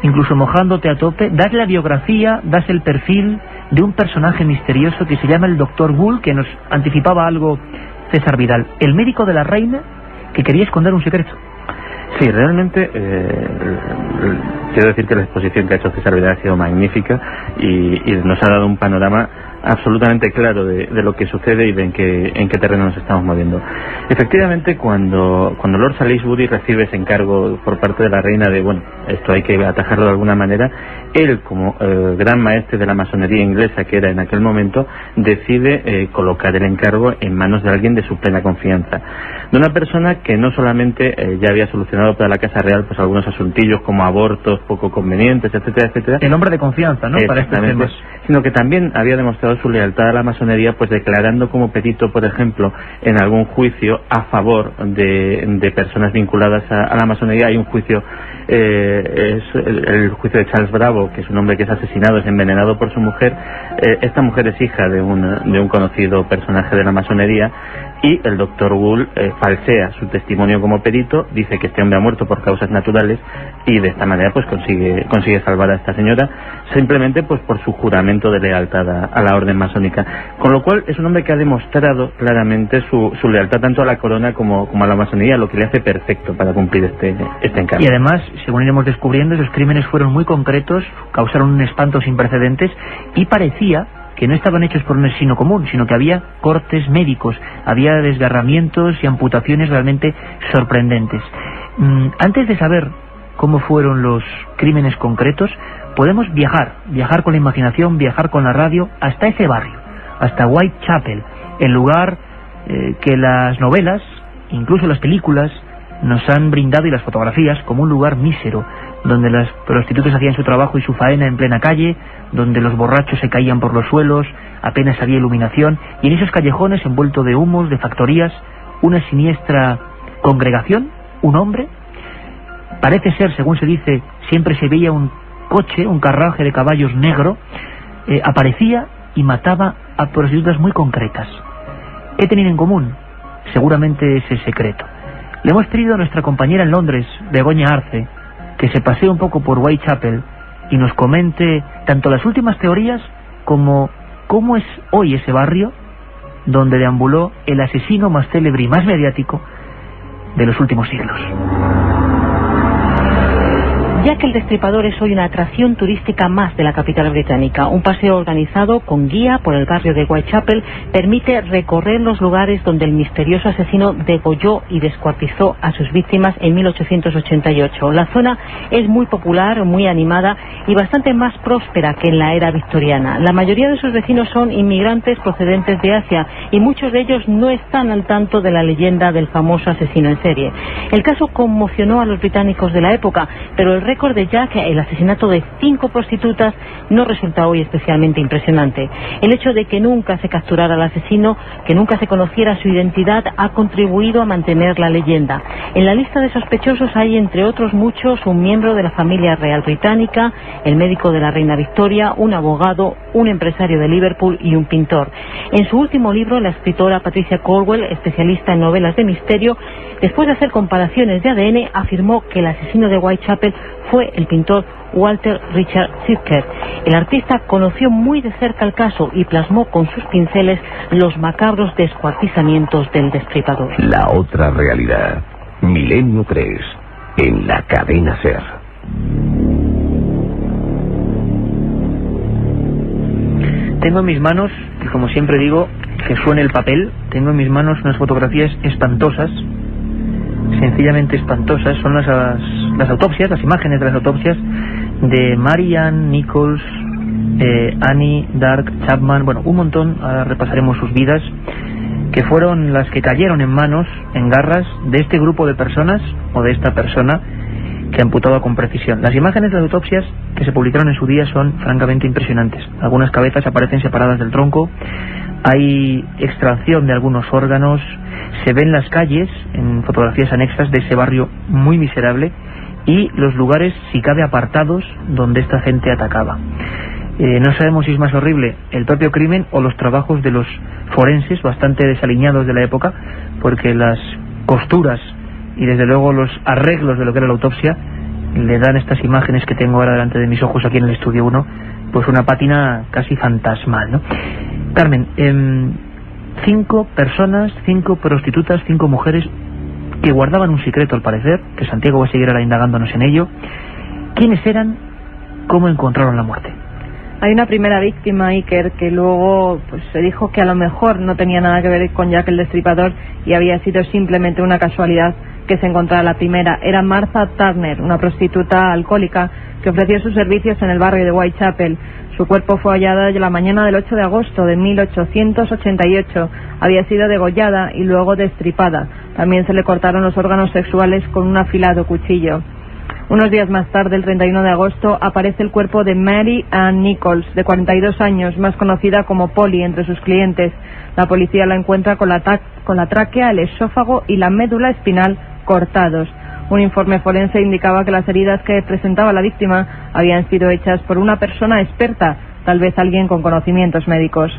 Speaker 3: incluso mojándote a tope, das la biografía, das el perfil de un personaje misterioso que se llama el Dr. Bull, que nos anticipaba algo César Vidal, el médico de la reina que quería esconder un secreto.
Speaker 7: Sí, realmente quiero decir que la exposición que ha hecho César Vidal ha sido magnífica y nos ha dado un panorama absolutamente claro de lo que sucede y de en qué terreno nos estamos moviendo. Efectivamente, cuando Lord Salisbury recibe ese encargo por parte de la reina de, bueno, esto hay que atajarlo de alguna manera, él, como gran maestre de la masonería inglesa que era en aquel momento, decide colocar el encargo en manos de alguien de su plena confianza, de una persona que no solamente ya había solucionado para la Casa Real pues algunos asuntillos como abortos poco convenientes, etcétera, etcétera.
Speaker 3: El hombre de confianza, ¿no? Para estos temas.
Speaker 7: Sino que también había demostrado su lealtad a la masonería, pues declarando como perito, por ejemplo, en algún juicio a favor de personas vinculadas a la masonería. Hay un juicio, es el juicio de Charles Bravo, que es un hombre que es asesinado, es envenenado por su mujer. Esta mujer es hija de un conocido personaje de la masonería, y el doctor Wool falsea su testimonio como perito, dice que este hombre ha muerto por causas naturales, y de esta manera pues consigue salvar a esta señora, simplemente pues por su juramento de lealtad a la orden masónica. Con lo cual es un hombre que ha demostrado claramente su lealtad tanto a la corona como a la masonería, lo que le hace perfecto para cumplir este encargo.
Speaker 3: Y además, según iremos descubriendo, esos crímenes fueron muy concretos, causaron un espanto sin precedentes, y parecía que no estaban hechos por un asesino común, sino que había cortes médicos, había desgarramientos y amputaciones realmente sorprendentes. Antes de saber cómo fueron los crímenes concretos, podemos viajar con la imaginación, viajar con la radio hasta ese barrio, hasta Whitechapel, el lugar que las novelas, incluso las películas, nos han brindado, y las fotografías, como un lugar mísero, donde las prostitutas hacían su trabajo y su faena en plena calle, donde los borrachos se caían por los suelos, apenas había iluminación, y en esos callejones, envuelto de humos, de factorías, una siniestra congregación, un hombre. Parece ser, según se dice, siempre se veía un coche, un carruaje de caballos negro, aparecía y mataba a prostitutas muy concretas. ¿Qué tenían en común? Seguramente ese secreto. Le hemos pedido a nuestra compañera en Londres, Begoña Arce, que se pasee un poco por Whitechapel y nos comente tanto las últimas teorías como cómo es hoy ese barrio donde deambuló el asesino más célebre y más mediático de los últimos siglos.
Speaker 8: Jack el Destripador es hoy una atracción turística más de la capital británica. Un paseo organizado con guía por el barrio de Whitechapel permite recorrer los lugares donde el misterioso asesino degolló y descuartizó a sus víctimas en 1888. La zona es muy popular, muy animada y bastante más próspera que en la era victoriana. La mayoría de sus vecinos son inmigrantes procedentes de Asia y muchos de ellos no están al tanto de la leyenda del famoso asesino en serie. El caso conmocionó a los británicos de la época, pero el récord de Jack, el asesinato de 5 prostitutas, no resulta hoy especialmente impresionante. El hecho de que nunca se capturara al asesino, que nunca se conociera su identidad, ha contribuido a mantener la leyenda. En la lista de sospechosos hay, entre otros muchos, un miembro de la familia real británica, el médico de la reina Victoria, un abogado, un empresario de Liverpool y un pintor. En su último libro, la escritora Patricia Cornwell, especialista en novelas de misterio, después de hacer comparaciones de ADN, afirmó que el asesino de Whitechapel fue el pintor Walter Richard Sickert. El artista conoció muy de cerca el caso y plasmó con sus pinceles los macabros descuartizamientos del destripador.
Speaker 1: La otra realidad. Milenio 3, en la cadena SER.
Speaker 3: Tengo en mis manos, y como siempre digo, que suene el papel, tengo en mis manos unas fotografías espantosas, sencillamente espantosas. Son las autopsias, las imágenes de las autopsias de Mary Ann Nichols, Annie Dark Chapman, bueno, un montón. Ahora repasaremos sus vidas, que fueron las que cayeron en manos, en garras de este grupo de personas, o de esta persona que amputaba con precisión. Las imágenes de las autopsias que se publicaron en su día son francamente impresionantes. Algunas cabezas aparecen separadas del tronco, hay extracción de algunos órganos, se ven las calles en fotografías anexas de ese barrio muy miserable y los lugares, si cabe, apartados donde esta gente atacaba. No sabemos si es más horrible el propio crimen o los trabajos de los forenses, bastante desaliñados de la época, porque las costuras y desde luego los arreglos de lo que era la autopsia le dan estas imágenes que tengo ahora delante de mis ojos aquí en el estudio 1, pues una pátina casi fantasmal, ¿no? Carmen, 5 personas, 5 prostitutas, 5 mujeres que guardaban un secreto, al parecer, que Santiago va a seguir ahora indagándonos en ello. ¿Quiénes eran? ¿Cómo encontraron la muerte?
Speaker 4: Hay una primera víctima, Iker, que luego pues se dijo que a lo mejor no tenía nada que ver con Jack el Destripador y había sido simplemente una casualidad que se encontrara la primera. Era Martha Turner, una prostituta alcohólica que ofreció sus servicios en el barrio de Whitechapel. Su cuerpo fue hallado la mañana del 8 de agosto de 1888. Había sido degollada y luego destripada. También se le cortaron los órganos sexuales con un afilado cuchillo. Unos días más tarde, el 31 de agosto, aparece el cuerpo de Mary Ann Nichols, de 42 años, más conocida como Polly entre sus clientes. La policía la encuentra con la tráquea, el esófago y la médula espinal cortados. Un informe forense indicaba que las heridas que presentaba la víctima habían sido hechas por una persona experta, tal vez alguien con conocimientos médicos.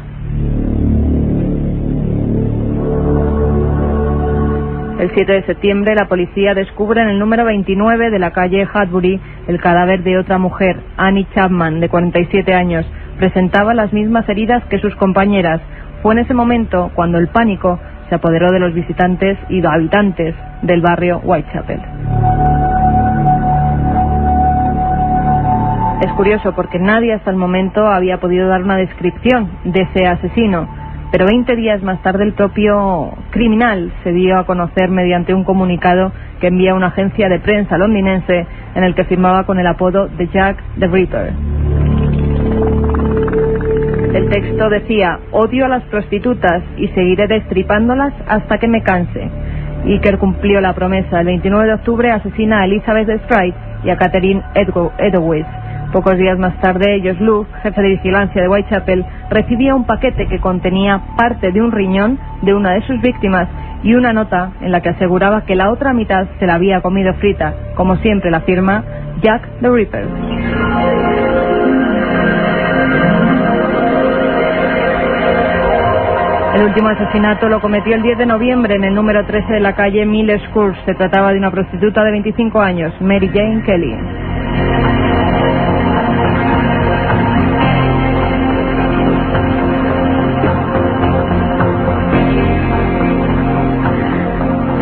Speaker 4: El 7 de septiembre la policía descubre en el número 29 de la calle Hatbury el cadáver de otra mujer, Annie Chapman, de 47 años. Presentaba las mismas heridas que sus compañeras. Fue en ese momento cuando el pánico se apoderó de los visitantes y habitantes del barrio Whitechapel. Es curioso porque nadie hasta el momento había podido dar una descripción de ese asesino, pero 20 días más tarde el propio criminal se dio a conocer mediante un comunicado que envía una agencia de prensa londinense en el que firmaba con el apodo de Jack the Ripper. El texto decía: odio a las prostitutas y seguiré destripándolas hasta que me canse. Iker cumplió la promesa. El 29 de octubre asesina a Elizabeth Stride y a Catherine Edowitz. Pocos días más tarde, Josh Luke, jefe de vigilancia de Whitechapel, recibía un paquete que contenía parte de un riñón de una de sus víctimas y una nota en la que aseguraba que la otra mitad se la había comido frita, como siempre la afirma Jack the Ripper. El último asesinato lo cometió el 10 de noviembre en el número 13 de la calle Miller's Court. Se trataba de una prostituta de 25 años, Mary Jane Kelly.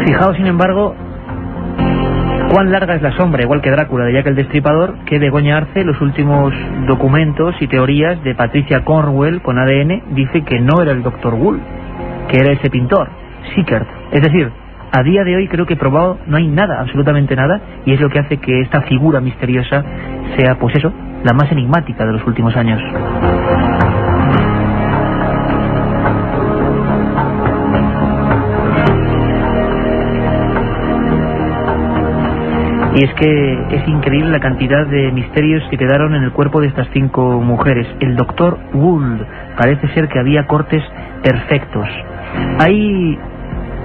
Speaker 3: Fijaos, sin embargo, cuán larga es la sombra, igual que Drácula de Jack el Destripador, que Begoña Arce, los últimos documentos y teorías de Patricia Cornwell con ADN, dice que no era el Dr. Wool, que era ese pintor, Sickert. Es decir, a día de hoy creo que probado no hay nada, absolutamente nada, y es lo que hace que esta figura misteriosa sea, pues eso, la más enigmática de los últimos años. Y es que es increíble la cantidad de misterios que quedaron en el cuerpo de estas 5 mujeres. El doctor Gould, parece ser que había cortes perfectos. Hay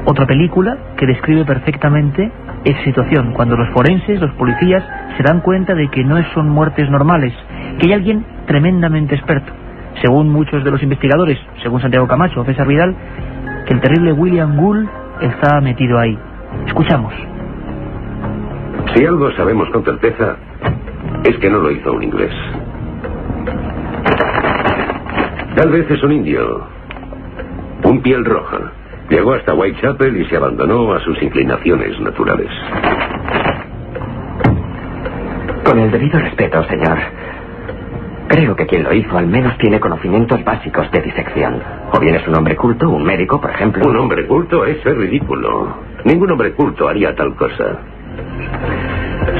Speaker 3: otra película que describe perfectamente esa situación, cuando los forenses, los policías, se dan cuenta de que no son muertes normales, que hay alguien tremendamente experto. Según muchos de los investigadores, según Santiago Camacho o César Vidal, que el terrible William Gould está metido ahí. Escuchamos.
Speaker 9: Si algo sabemos con certeza, es que no lo hizo un inglés. Tal vez es un indio, un piel roja. Llegó hasta Whitechapel y se abandonó a sus inclinaciones naturales.
Speaker 5: Con el debido respeto, señor, creo que quien lo hizo al menos tiene conocimientos básicos de disección. O bien es un hombre culto, un médico, por ejemplo.
Speaker 9: Un hombre culto es ridículo. Ningún hombre culto haría tal cosa.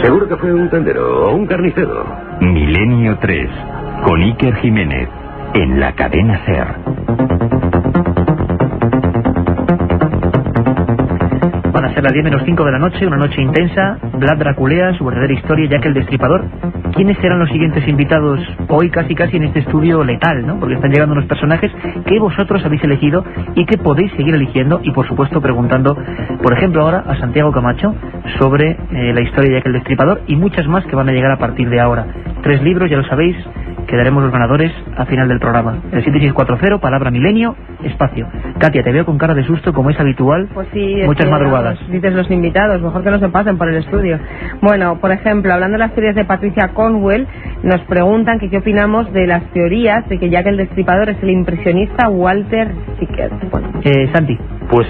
Speaker 9: Seguro que fue un tendero o un carnicero.
Speaker 1: Milenio 3, con Iker Jiménez, en la cadena SER.
Speaker 3: Van a ser las 10:05 de la noche, una noche intensa. Vlad Draculea, su verdadera historia, Jack el Destripador. ¿Quiénes serán los siguientes invitados hoy casi en este estudio letal, ¿no? Porque están llegando unos personajes que vosotros habéis elegido y que podéis seguir eligiendo y por supuesto preguntando, por ejemplo ahora a Santiago Camacho sobre la historia de Jack el Destripador y muchas más que van a llegar a partir de ahora. 3 libros, ya lo sabéis, que daremos los ganadores a final del programa. El 7640, palabra milenio, espacio. Katia, te veo con cara de susto como es habitual.
Speaker 4: Pues sí,
Speaker 3: muchas madrugadas.
Speaker 4: Dices los invitados, mejor que no se pasen por el estudio. Bueno, por ejemplo, hablando de las teorías de Patricia Cornwell, nos preguntan que qué opinamos de las teorías de que Jack el Destripador es el impresionista Walter Sickert. Bueno.
Speaker 7: Santi. Pues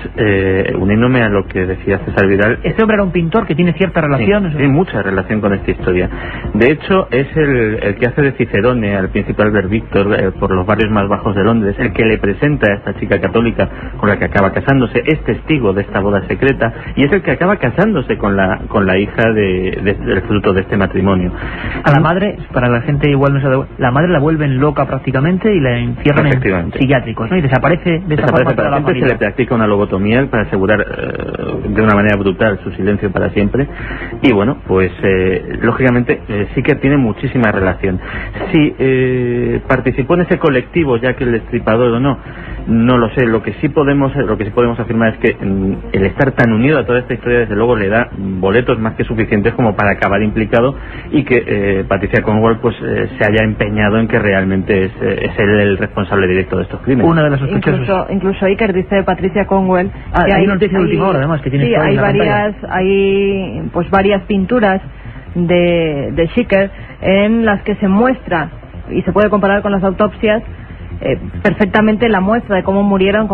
Speaker 7: uniéndome a lo que decía César Vidal,
Speaker 3: este hombre era un pintor que tiene cierta relación.
Speaker 7: Sí, tiene mucha relación con esta historia. De hecho, es el que hace de Cicerone al príncipe Albert Víctor por los barrios más bajos de Londres, el que le presenta a esta chica católica con la que acaba casándose, es testigo de esta boda secreta y es el que acaba casándose con la hija del fruto de este matrimonio.
Speaker 3: A la madre, para la gente igual no sabe, la madre la vuelven loca prácticamente y la encierran en psiquiátricos, ¿no? Y desaparece de esta forma toda la familia.
Speaker 7: Se le practica una lobotomía para asegurar de una manera brutal su silencio para siempre. Y bueno, pues lógicamente sí que tiene muchísima relación. Si participó en ese colectivo Jack el Destripador o no, no lo sé. Lo que sí podemos afirmar es que el estar tan unido a toda esta historia desde luego le da boletos más que suficientes como para acabar implicado y que Patricia Cornwell pues se haya empeñado en que realmente es él el responsable directo de estos crímenes.
Speaker 3: Una de las sospechosas.
Speaker 4: Incluso Iker dice de Patricia Cornwell
Speaker 3: que hay noticia de última hora además que tiene
Speaker 4: varias pinturas de Sickert en las que se muestra y se puede comparar con las autopsias perfectamente la muestra de cómo murieron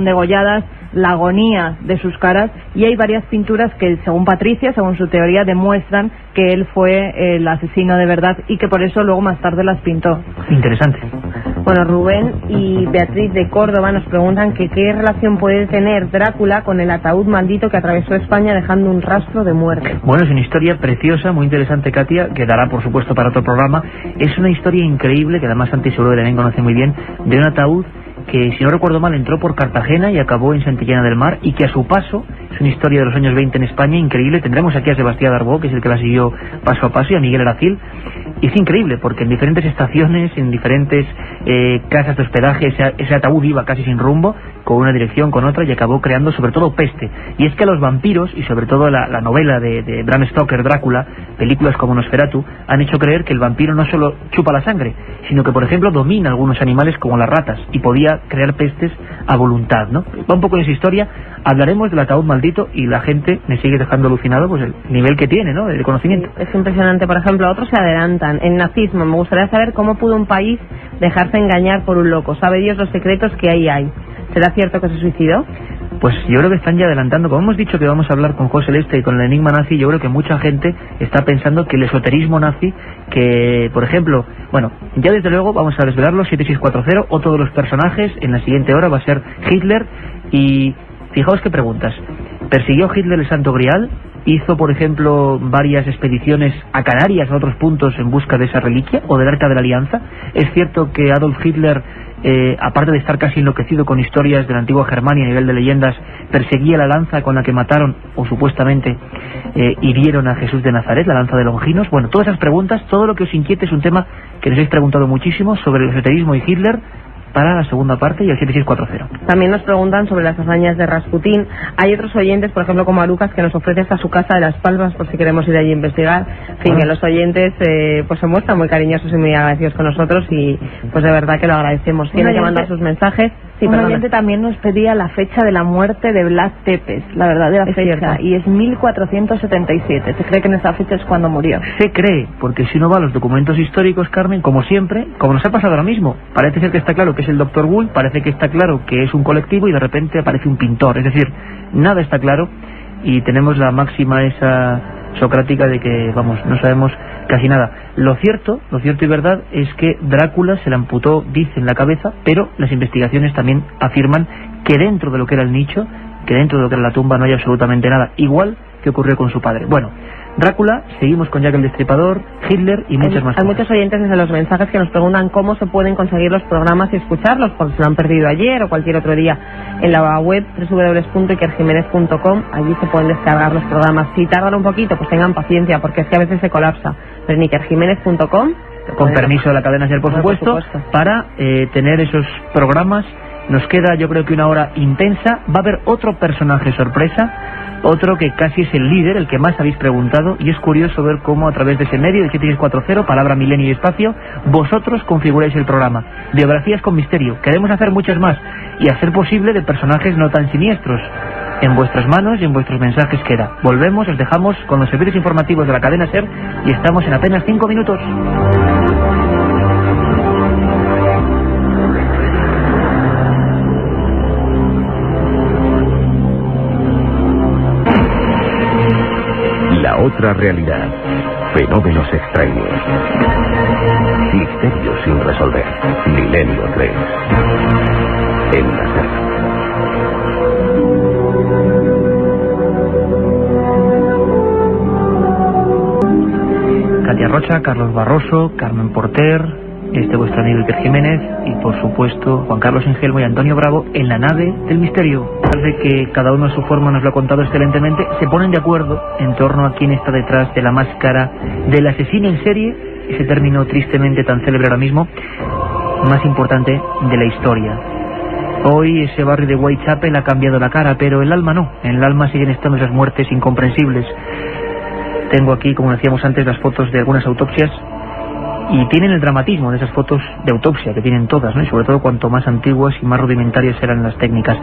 Speaker 4: degolladas, la agonía de sus caras, y hay varias pinturas que según Patricia, según su teoría, demuestran que él fue el asesino de verdad y que por eso luego más tarde las pintó.
Speaker 3: Interesante.
Speaker 4: Bueno, Rubén y Beatriz de Córdoba nos preguntan que qué relación puede tener Drácula con el ataúd maldito que atravesó España dejando un rastro de muerte.
Speaker 3: Bueno, es una historia preciosa, muy interesante, Katia, que dará por supuesto para otro programa. Es una historia increíble, que además Santi seguro que también conoce muy bien, de un ataúd que, si no recuerdo mal, entró por Cartagena y acabó en Santillana del Mar, y que a su paso, es una historia de los años 20 en España increíble. Tendremos aquí a Sebastián Darbó, que es el que la siguió paso a paso, y a Miguel Aracil. Y es increíble, porque en diferentes estaciones, en diferentes casas de hospedaje, ese ataúd iba casi sin rumbo, con una dirección, con otra, y acabó creando sobre todo peste. Y es que a los vampiros, y sobre todo la novela de Bram Stoker, Drácula, películas como Nosferatu, han hecho creer que el vampiro no solo chupa la sangre, sino que, por ejemplo, domina algunos animales como las ratas, y podía crear pestes a voluntad, ¿no? Va un poco en esa historia. Hablaremos del ataúd maldito, y la gente me sigue dejando alucinado, pues el nivel que tiene, ¿no?, de conocimiento.
Speaker 10: Es impresionante. Por ejemplo, otros se adelantan. En nazismo, me gustaría saber cómo pudo un país dejarse engañar por un loco. Sabe Dios los secretos que ahí hay. ¿Será cierto que se suicidó?
Speaker 3: Pues yo creo que están ya adelantando. Como hemos dicho que vamos a hablar con José Leste y con el enigma nazi, yo creo que mucha gente está pensando que el esoterismo nazi, que, por ejemplo, bueno, ya desde luego vamos a desvelarlo, 7640, otro de los personajes en la siguiente hora va a ser Hitler. Y fijaos qué preguntas. ¿Persiguió Hitler el Santo Grial? ¿Hizo, por ejemplo, varias expediciones a Canarias, a otros puntos, en busca de esa reliquia o del Arca de la Alianza? ¿Es cierto que Adolf Hitler, aparte de estar casi enloquecido con historias de la antigua Germania a nivel de leyendas, perseguía la lanza con la que mataron, o supuestamente hirieron a Jesús de Nazaret, la lanza de Longinos? Bueno, todas esas preguntas, todo lo que os inquiete, es un tema que nos habéis preguntado muchísimo sobre el esoterismo y Hitler, para la segunda parte y el 7640.
Speaker 10: También nos preguntan sobre las hazañas de Rasputín. Hay otros oyentes, por ejemplo como Arucas, que nos ofrece hasta su casa de Las Palmas por si queremos ir allí a investigar. En fin, que los oyentes pues se muestran muy cariñosos y muy agradecidos con nosotros, y pues de verdad que lo agradecemos. Tienen que mandar sus mensajes. Sí,
Speaker 4: un oyente también nos pedía la fecha de la muerte de Vlad Tepes, la verdadera fecha, cierto. Y es 1477. Se cree que en esa fecha es cuando murió.
Speaker 3: Se cree, porque si uno va a los documentos históricos, Carmen, como siempre, como nos ha pasado ahora mismo, parece ser que está claro que es el Dr. Gould, parece que está claro que es un colectivo, y de repente aparece un pintor. Es decir, nada está claro, y tenemos la máxima esa socrática de que, vamos, no sabemos casi nada. Lo cierto y verdad es que Drácula se le amputó, dicen, la cabeza, pero las investigaciones también afirman que dentro de lo que era el nicho, que dentro de lo que era la tumba, no hay absolutamente nada, igual que ocurrió con su padre. Bueno, Drácula, seguimos con Jack el Destripador, Hitler y muchas más cosas.
Speaker 10: Hay muchos oyentes desde los mensajes que nos preguntan cómo se pueden conseguir los programas y escucharlos, porque se lo han perdido ayer o cualquier otro día. En la web www.ikerjimenez.com, allí se pueden descargar los programas. Si tardan un poquito, pues tengan paciencia, porque es que a veces se colapsa. Pero en ikerjimenez.com,
Speaker 3: con permiso de la cadena SER, por supuesto, para tener esos programas. Nos queda, yo creo, que una hora intensa. Va a haber otro personaje sorpresa, otro que casi es el líder, el que más habéis preguntado, y es curioso ver cómo a través de ese medio, de 7640, palabra, milenio y espacio, vosotros configuráis el programa. Biografías con misterio. Queremos hacer muchas más, y hacer posible de personajes no tan siniestros. En vuestras manos y en vuestros mensajes queda. Volvemos, os dejamos con los servicios informativos de la cadena SER, y estamos en apenas 5 minutos.
Speaker 1: La otra realidad. Fenómenos extraños. Misterios sin resolver. Milenio 3. En la SER.
Speaker 3: Katia Rocha, Carlos Barroso, Carmen Porter, vuestro amigo Iker Jiménez, y por supuesto Juan Carlos Ingelmo y Antonio Bravo en la nave del misterio. Parece que cada uno a su forma nos lo ha contado excelentemente. Se ponen de acuerdo en torno a quién está detrás de la máscara del asesino en serie, ese término tristemente tan célebre ahora mismo, más importante de la historia. Hoy ese barrio de Whitechapel ha cambiado la cara, pero el alma no. En el alma siguen estando esas muertes incomprensibles. Tengo aquí, como decíamos antes, las fotos de algunas autopsias, y tienen el dramatismo de esas fotos de autopsia, que tienen todas, ¿no? Y sobre todo cuanto más antiguas y más rudimentarias eran las técnicas.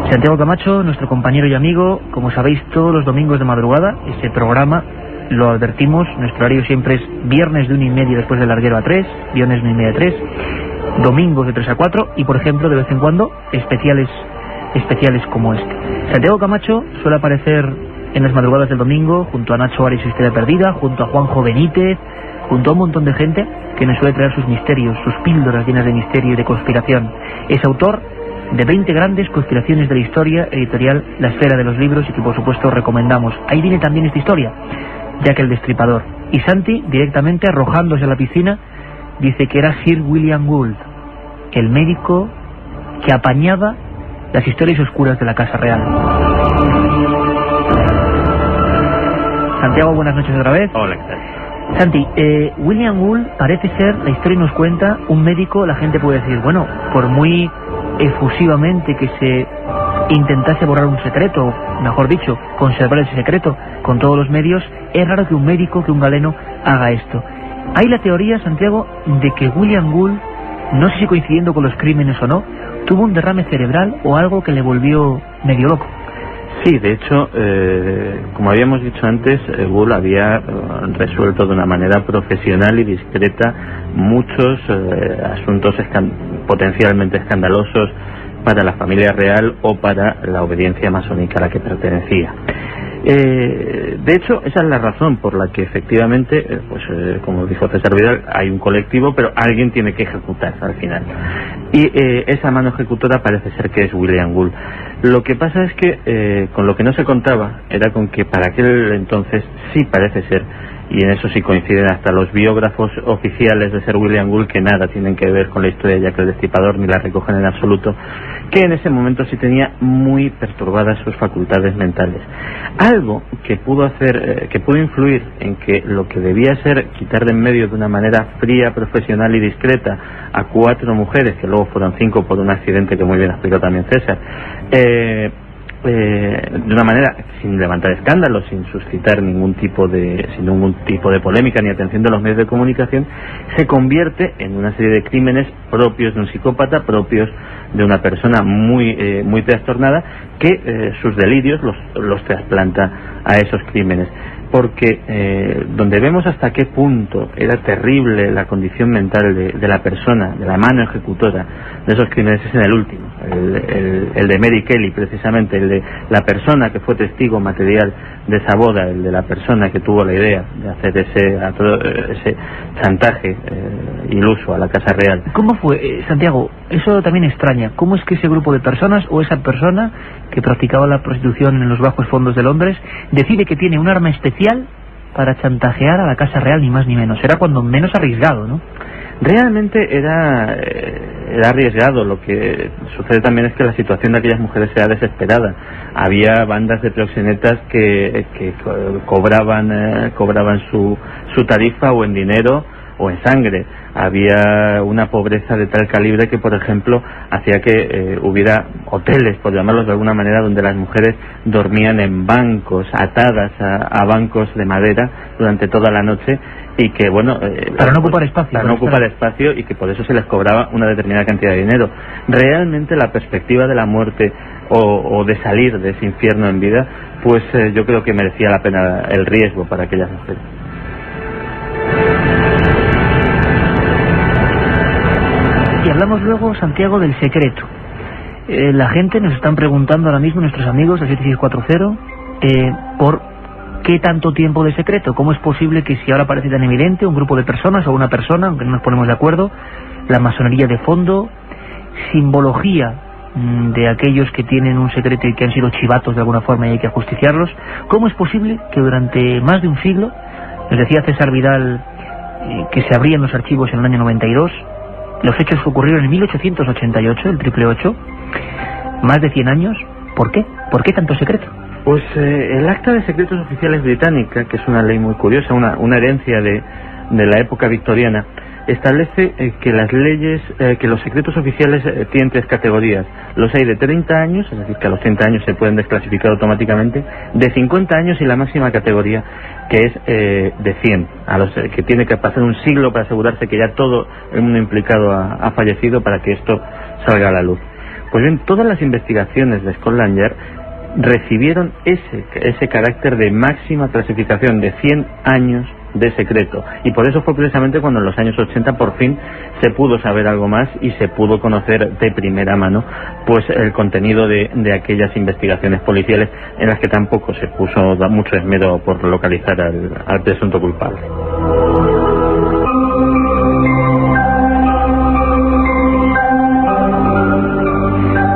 Speaker 3: Santiago Camacho, nuestro compañero y amigo, como sabéis, todos los domingos de madrugada, ese programa, lo advertimos, nuestro horario siempre es viernes de 1:30 después del larguero a 3, viernes 1:30 a 3, domingos de 3 a 4, y por ejemplo, de vez en cuando, especiales como este. Santiago Camacho suele aparecer en las madrugadas del domingo, junto a Nacho Ares y Historia Perdida, junto a Juanjo Benítez, junto a un montón de gente que nos suele traer sus misterios, sus píldoras llenas de misterio y de conspiración. Es autor de 20 grandes conspiraciones de la historia, editorial La Esfera de los Libros, y que por supuesto recomendamos. Ahí viene también esta historia, Jack el Destripador. Y Santi, directamente arrojándose a la piscina, dice que era Sir William Gould, el médico que apañaba las historias oscuras de la Casa Real. Santiago, buenas noches otra vez.
Speaker 7: Hola, ¿qué tal?
Speaker 3: Santi, William Gould parece ser, la historia nos cuenta, un médico. La gente puede decir, bueno, por muy efusivamente que se intentase borrar un secreto, mejor dicho, conservar ese secreto con todos los medios, es raro que un médico, que un galeno haga esto. Hay la teoría, Santiago, de que William Gould, no sé si coincidiendo con los crímenes o no, tuvo un derrame cerebral o algo que le volvió medio loco.
Speaker 7: Sí, de hecho, como habíamos dicho antes, Gould había resuelto de una manera profesional y discreta muchos asuntos potencialmente escandalosos para la familia real o para la obediencia masónica a la que pertenecía. De hecho, esa es la razón por la que efectivamente, como dijo César Vidal, hay un colectivo, pero alguien tiene que ejecutar al final. Y esa mano ejecutora parece ser que es William Gould. Lo que pasa es que con lo que no se contaba era con que para aquel entonces sí parece ser, y en eso sí coinciden hasta los biógrafos oficiales de Sir William Gould, que nada tienen que ver con la historia de Jack el Destripador ni la recogen en absoluto, que en ese momento sí tenía muy perturbadas sus facultades mentales. Algo que pudo hacer, que pudo influir en que lo que debía ser quitar de en medio de una manera fría, profesional y discreta a 4 mujeres, que luego fueron 5 por un accidente que muy bien explicó también César, de una manera sin levantar escándalos, sin suscitar ningún tipo de polémica ni atención de los medios de comunicación, se convierte en una serie de crímenes propios de un psicópata, propios de una persona muy trastornada, que sus delirios los trasplanta a esos crímenes. Porque donde vemos hasta qué punto era terrible la condición mental de la persona, de la mano ejecutora de esos crímenes, es en el último, el de Mary Kelly, precisamente, el de la persona que fue testigo material de esa boda, el de la persona que tuvo la idea de hacer ese chantaje iluso a la Casa Real.
Speaker 3: ¿Cómo fue, Santiago? Eso también extraña. ¿Cómo es que ese grupo de personas o esa persona que practicaba la prostitución en los bajos fondos de Londres decide que tiene un arma especial para chantajear a la Casa Real, ni más ni menos? Era cuando menos arriesgado, ¿no?
Speaker 7: Realmente era arriesgado. Lo que sucede también es que la situación de aquellas mujeres era desesperada. Había bandas de proxenetas que cobraban su tarifa o en dinero o en sangre. Había una pobreza de tal calibre que, por ejemplo, hacía que hubiera hoteles, por llamarlos de alguna manera, donde las mujeres dormían en bancos, atadas a bancos de madera durante toda la noche, y que, bueno...
Speaker 3: para no ocupar espacio.
Speaker 7: Para no ocupar espacio, y que por eso se les cobraba una determinada cantidad de dinero. Realmente la perspectiva de la muerte o de salir de ese infierno en vida, pues yo creo que merecía la pena el riesgo para aquellas mujeres.
Speaker 3: Y hablamos luego, Santiago, del secreto. La gente nos están preguntando ahora mismo, nuestros amigos de 7640, por qué tanto tiempo de secreto. ¿Cómo es posible que, si ahora parece tan evidente, un grupo de personas o una persona, aunque no nos ponemos de acuerdo, la masonería de fondo, simbología de aquellos que tienen un secreto y que han sido chivatos de alguna forma y hay que ajusticiarlos, cómo es posible que durante más de un siglo, nos decía César Vidal que se abrían los archivos en el año 92, los hechos ocurrieron en 1888, el 888, más de 100 años? ¿Por qué? ¿Por qué tanto secreto?
Speaker 7: Pues el Acta de Secretos Oficiales británica, que es una ley muy curiosa, una herencia de la época victoriana, establece que las leyes, que los secretos oficiales tienen 3 categorías. Los hay de 30 años, es decir, que a los 30 años se pueden desclasificar automáticamente, de 50 años y la máxima categoría, que es de 100, a los que tiene que pasar un siglo para asegurarse que ya todo el mundo implicado ha fallecido para que esto salga a la luz. Pues bien, todas las investigaciones de Scotland Yard recibieron ese carácter de máxima clasificación de 100 años de secreto, y por eso fue precisamente cuando en los años 80 por fin se pudo saber algo más y se pudo conocer de primera mano pues el contenido de aquellas investigaciones policiales, en las que tampoco se puso mucho esmero por localizar al presunto culpable.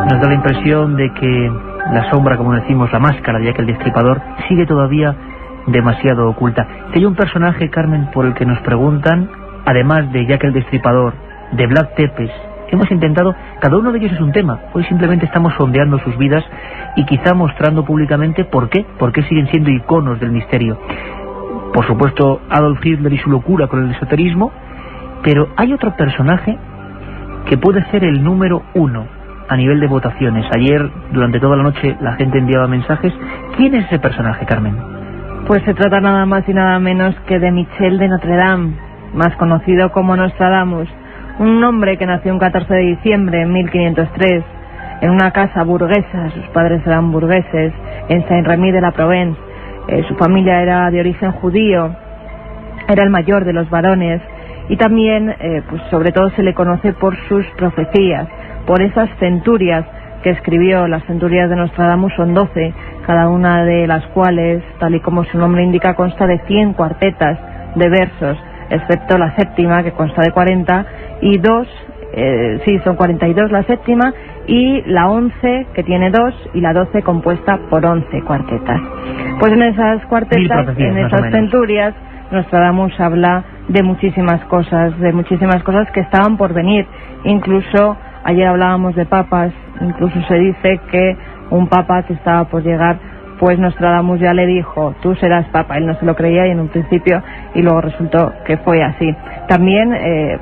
Speaker 3: Nos da la impresión de que la sombra, como decimos, la máscara de Jack el Destripador, sigue todavía demasiado oculta. Si hay un personaje, Carmen, por el que nos preguntan, además de Jack el Destripador, de Vlad Tepes hemos intentado, cada uno de ellos es un tema, hoy simplemente estamos sondeando sus vidas y quizá mostrando públicamente por qué siguen siendo iconos del misterio. Por supuesto, Adolf Hitler y su locura con el esoterismo, pero hay otro personaje que puede ser el número 1 a nivel de votaciones. Ayer, durante toda la noche, la gente enviaba mensajes. ¿Quién es ese personaje, Carmen?
Speaker 4: Pues se trata nada más y nada menos que de Michel de Notre Dame, más conocido como Nostradamus, un hombre que nació un 14 de diciembre de 1503 en una casa burguesa. Sus padres eran burgueses en Saint-Rémy de la Provence. Su familia era de origen judío, era el mayor de los varones y también, pues sobre todo se le conoce por sus profecías, por esas centurias que escribió. Las centurias de Nostradamus son 12, cada una de las cuales, tal y como su nombre indica, consta de 100 cuartetas de versos, excepto la séptima, que consta de 40, y son 42 la séptima, y la 11, que tiene 2, y la 12 compuesta por 11 cuartetas. Pues en esas cuartetas, en esas centurias, Nostradamus habla de muchísimas cosas que estaban por venir. Incluso, ayer hablábamos de papas, incluso se dice que un papa que estaba por llegar, pues Nostradamus ya le dijo, tú serás papa. Él no se lo creía y en un principio, y luego resultó que fue así. También,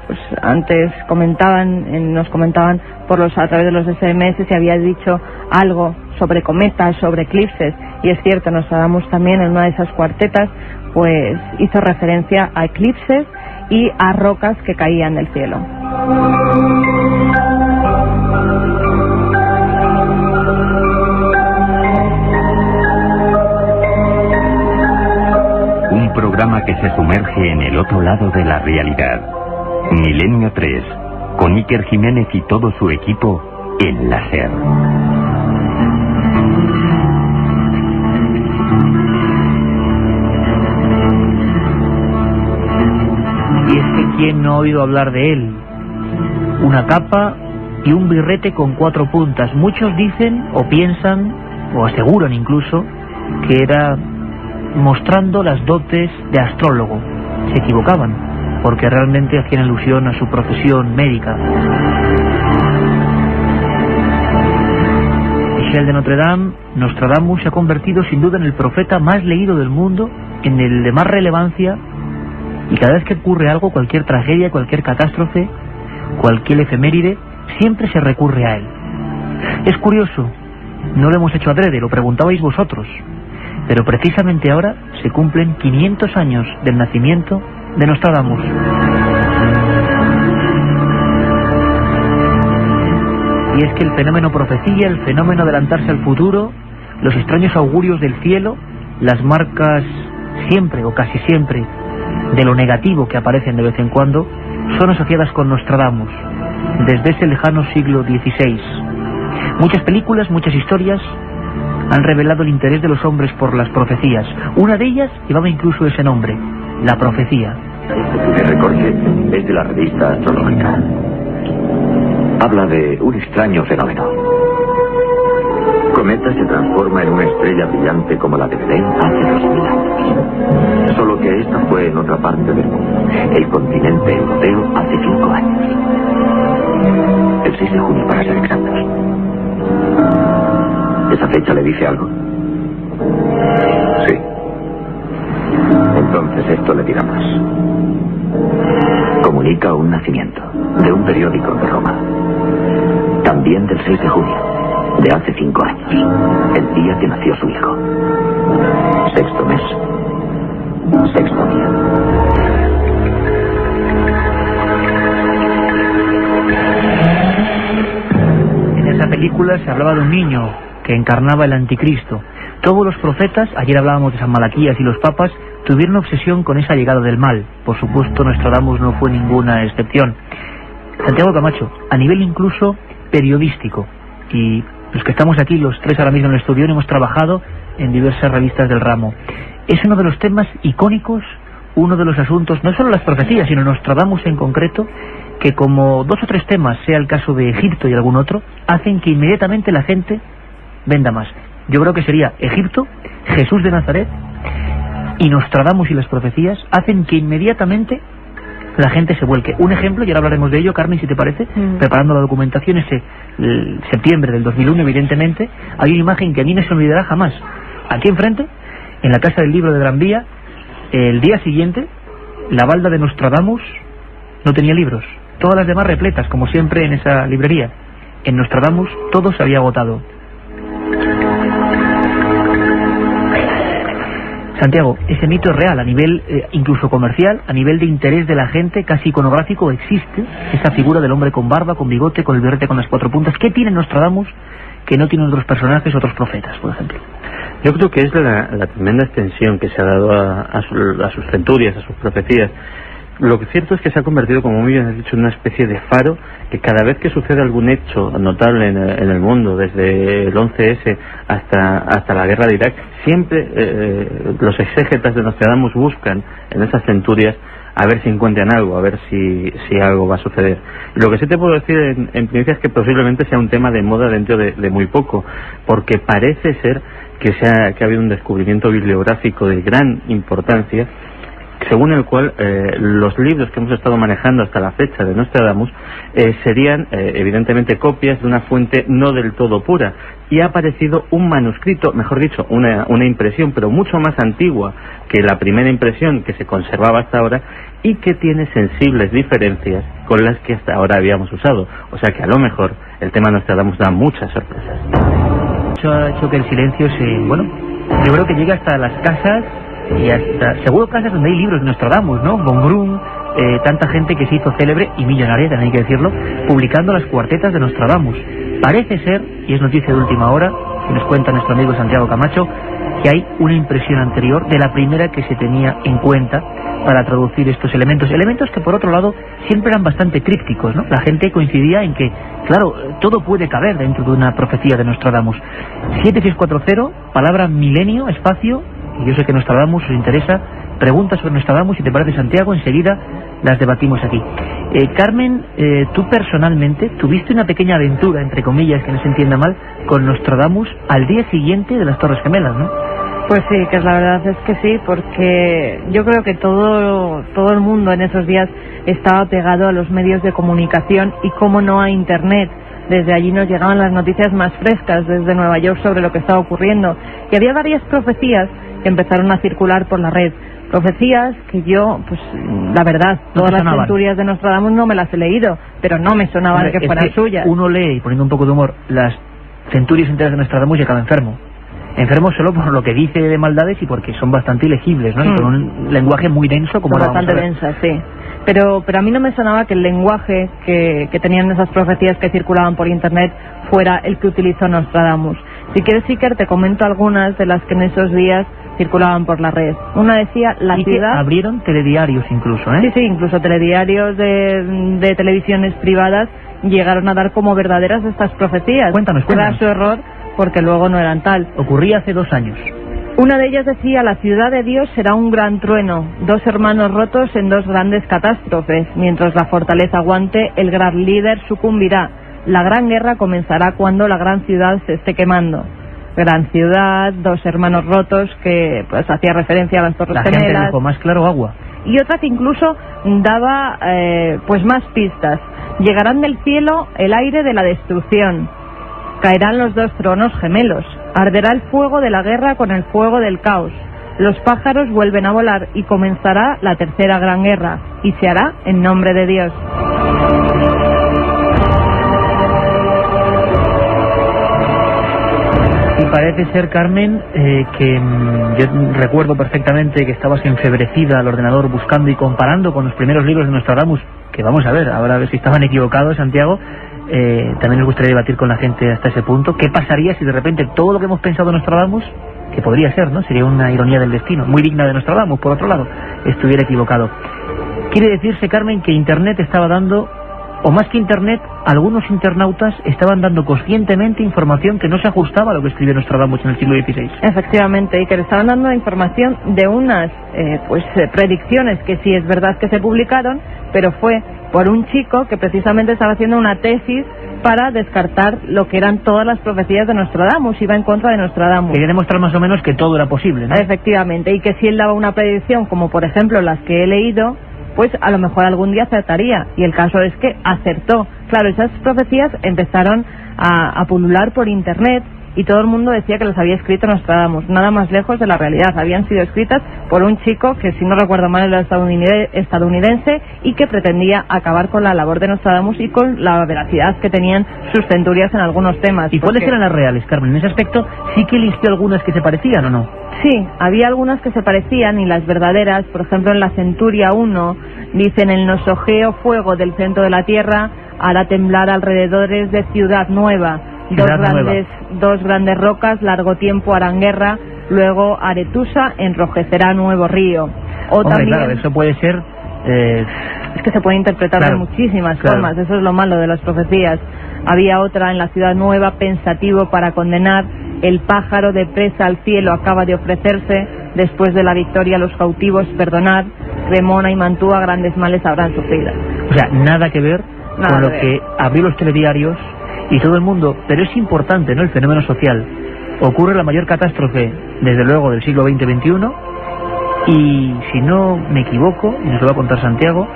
Speaker 4: pues antes nos comentaban a través de los SMS si había dicho algo sobre cometas, sobre eclipses, y es cierto, Nostradamus también en una de esas cuartetas pues hizo referencia a eclipses y a rocas que caían del cielo.
Speaker 11: Un programa que se sumerge en el otro lado de la realidad. Milenio 3, con Iker Jiménez y todo su equipo en la SER.
Speaker 3: Y es que ¿quién no ha oído hablar de él? Una capa y un birrete con 4 puntas. Muchos dicen o piensan o aseguran incluso que era mostrando las dotes de astrólogo. Se equivocaban, porque realmente hacían alusión a su profesión médica. Michel de Notre Dame, Nostradamus, se ha convertido sin duda en el profeta más leído del mundo, en el de más relevancia, y cada vez que ocurre algo, cualquier tragedia, cualquier catástrofe, cualquier efeméride, siempre se recurre a él. Es curioso, no lo hemos hecho adrede, lo preguntabais vosotros, pero precisamente ahora se cumplen 500 años del nacimiento de Nostradamus. Y es que el fenómeno profecía, el fenómeno adelantarse al futuro, los extraños augurios del cielo, las marcas siempre o casi siempre de lo negativo que aparecen de vez en cuando, son asociadas con Nostradamus desde ese lejano siglo XVI. Muchas películas, muchas historias han revelado el interés de los hombres por las profecías. Una de ellas llevaba incluso ese nombre, la profecía.
Speaker 1: Este recorte es de la revista Astrológica. Habla de un extraño fenómeno. Cometa se transforma en una estrella brillante como la de Belén hace 2000 años. Solo que esta fue en otra parte del mundo, el continente europeo, hace 5 años. El 6 de junio, para ser exactos. ¿Esa fecha le dice algo? Sí. Entonces esto le dirá más. Comunica un nacimiento de un periódico de Roma. También del 6 de junio, de hace 5 años, el día que nació su hijo. 6º mes, 6º día.
Speaker 3: En esa película se hablaba de un niño que encarnaba el anticristo. Todos los profetas, ayer hablábamos de San Malaquías y los papas, tuvieron obsesión con esa llegada del mal. Por supuesto, Nostradamus no fue ninguna excepción. Santiago Camacho, a nivel incluso periodístico, y los que estamos aquí, los 3 ahora mismo en el estudio, hemos trabajado en diversas revistas del ramo. Es uno de los temas icónicos, uno de los asuntos, no solo las profecías, sino Nostradamus en concreto, que como 2 o 3 temas, sea el caso de Egipto y algún otro, hacen que inmediatamente la gente venda más. Yo creo que sería Egipto, Jesús de Nazaret y Nostradamus y las profecías, hacen que inmediatamente la gente se vuelque. Un ejemplo, y ahora hablaremos de ello, Carmen, si te parece, preparando la documentación, septiembre del 2001, evidentemente, hay una imagen que a mí no se me olvidará jamás. Aquí enfrente, en la Casa del Libro de Gran Vía, el día siguiente, la balda de Nostradamus no tenía libros. Todas las demás repletas, como siempre en esa librería. En Nostradamus todo se había agotado. Santiago, ese mito es real a nivel incluso comercial, a nivel de interés de la gente, casi iconográfico, existe esa figura del hombre con barba, con bigote, con el birrete con las 4 puntas. ¿Qué tiene Nostradamus que no tienen otros personajes, otros profetas, por ejemplo?
Speaker 7: Yo creo que es la tremenda extensión que se ha dado a sus centurias, a sus profecías. Lo que es cierto es que se ha convertido, como muy bien has dicho, en una especie de faro que cada vez que sucede algún hecho notable en el mundo, desde el 11S hasta la guerra de Irak, siempre los exégetas de Nostradamus buscan en esas centurias a ver si encuentran algo, a ver si algo va a suceder. Y lo que sí te puedo decir en primicia es que posiblemente sea un tema de moda dentro de muy poco, porque parece ser que ha habido un descubrimiento bibliográfico de gran importancia, según el cual los libros que hemos estado manejando hasta la fecha de Nostradamus serían evidentemente copias de una fuente no del todo pura, y ha aparecido un manuscrito, mejor dicho, una impresión, pero mucho más antigua que la primera impresión que se conservaba hasta ahora, y que tiene sensibles diferencias con las que hasta ahora habíamos usado. O sea que a lo mejor el tema Nostradamus da muchas sorpresas.
Speaker 3: Eso ha hecho que el silencio yo creo que llega hasta las casas, y hasta seguro casas donde hay libros de Nostradamus, ¿no? Von Grün, tanta gente que se hizo célebre y millonaria, también hay que decirlo, publicando las cuartetas de Nostradamus. Parece ser, y es noticia de última hora, que nos cuenta nuestro amigo Santiago Camacho, que hay una impresión anterior de la primera que se tenía en cuenta para traducir estos elementos que por otro lado siempre eran bastante crípticos, ¿no? La gente coincidía en que, claro, todo puede caber dentro de una profecía de Nostradamus. 7640, palabra milenio, espacio, y yo sé que Nostradamus os interesa, preguntas sobre Nostradamus, si te parece, Santiago, enseguida las debatimos aquí. Carmen, tú personalmente tuviste una pequeña aventura, entre comillas, que no se entienda mal, con Nostradamus al día siguiente de las Torres Gemelas, ¿no?
Speaker 4: Pues sí, que la verdad es que sí, porque yo creo que todo el mundo en esos días estaba pegado a los medios de comunicación y, cómo no, a Internet. Desde allí nos llegaban las noticias más frescas desde Nueva York sobre lo que estaba ocurriendo. Y había varias profecías que empezaron a circular por la red. Profecías que yo, pues la verdad, todas las centurias de Nostradamus no me las he leído, pero no me sonaban que fueran suyas.
Speaker 3: Uno lee, y poniendo un poco de humor, las centurias enteras de Nostradamus y acaba enfermo. Enfermo solo por lo que dice de maldades y porque son bastante ilegibles, ¿no? Y con un lenguaje muy denso, como
Speaker 4: bastante densa, sí. Pero a mí no me sonaba que el lenguaje que tenían esas profecías que circulaban por Internet fuera el que utilizó Nostradamus. Si quieres, Iker, te comento algunas de las que en esos días circulaban por la red. Una decía, la ciudad...
Speaker 3: Que abrieron telediarios incluso, ¿eh?
Speaker 4: Sí, incluso telediarios de televisiones privadas llegaron a dar como verdaderas estas profecías.
Speaker 3: Cuéntanos.
Speaker 4: Era su error, porque luego no eran tal.
Speaker 3: Ocurría hace 2 años.
Speaker 4: Una de ellas decía, la ciudad de Dios será un gran trueno, 2 hermanos rotos en 2 grandes catástrofes. Mientras la fortaleza aguante, el gran líder sucumbirá. La gran guerra comenzará cuando la gran ciudad se esté quemando. Gran ciudad, 2 hermanos rotos, que pues hacía referencia a las Torres Gemelas.
Speaker 3: La gente dijo, más claro, agua.
Speaker 4: Y otra que incluso daba pues más pistas. Llegarán del cielo el aire de la destrucción. Caerán los 2 tronos gemelos. Arderá el fuego de la guerra con el fuego del caos. Los pájaros vuelven a volar y comenzará la tercera gran guerra. Y se hará en nombre de Dios.
Speaker 3: Y parece ser, Carmen, que yo recuerdo perfectamente que estabas enfebrecida al ordenador buscando y comparando con los primeros libros de Nostradamus, que vamos a ver, ahora a ver si estaban equivocados, Santiago. También nos gustaría debatir con la gente hasta ese punto. ¿Qué pasaría si de repente todo lo que hemos pensado de Nostradamus, que podría ser, ¿no? Sería una ironía del destino, muy digna de Nostradamus, por otro lado, estuviera equivocado? Quiere decirse, Carmen, que Internet estaba dando, o más que Internet, algunos internautas estaban dando conscientemente información que no se ajustaba a lo que escribió Nostradamus en el siglo XVI.
Speaker 4: Efectivamente, y que le estaban dando información de unas predicciones que sí es verdad que se publicaron, pero fue por un chico que precisamente estaba haciendo una tesis para descartar lo que eran todas las profecías de Nostradamus, iba en contra de Nostradamus.
Speaker 3: Quería demostrar más o menos que todo era posible, ¿no?
Speaker 4: Efectivamente, y que si él daba una predicción, como por ejemplo las que he leído, pues a lo mejor algún día acertaría. Y el caso es que acertó. Claro, esas profecías empezaron a pulular por internet y todo el mundo decía que las había escrito Nostradamus, nada más lejos de la realidad. Habían sido escritas por un chico que, si no recuerdo mal, era estadounidense y que pretendía acabar con la labor de Nostradamus y con la veracidad que tenían sus centurias en algunos temas.
Speaker 3: ¿Y cuáles eran las reales, Carmen? En ese aspecto, ¿sí que listió algunas que se parecían o no?
Speaker 4: Sí, había algunas que se parecían y las verdaderas, por ejemplo, en la Centuria 1, dicen: el nosogeo fuego del centro de la tierra hará temblar alrededores de Ciudad Nueva. Dos grandes rocas largo tiempo harán guerra, luego Aretusa enrojecerá nuevo río. O también,
Speaker 3: claro, eso puede ser...
Speaker 4: Es que se puede interpretar de muchísimas formas, eso es lo malo de las profecías. Había otra en la Ciudad Nueva: pensativo para condenar, el pájaro de presa al cielo acaba de ofrecerse, después de la victoria a los cautivos perdonar, Cremona y Mantua grandes males habrán sufrido.
Speaker 3: O sea, nada que ver con lo que abrió los telediarios y todo el mundo, pero es importante, ¿no?, el fenómeno social. Ocurre la mayor catástrofe, desde luego, del siglo XX-XXI, y si no me equivoco, y nos lo va a contar Santiago,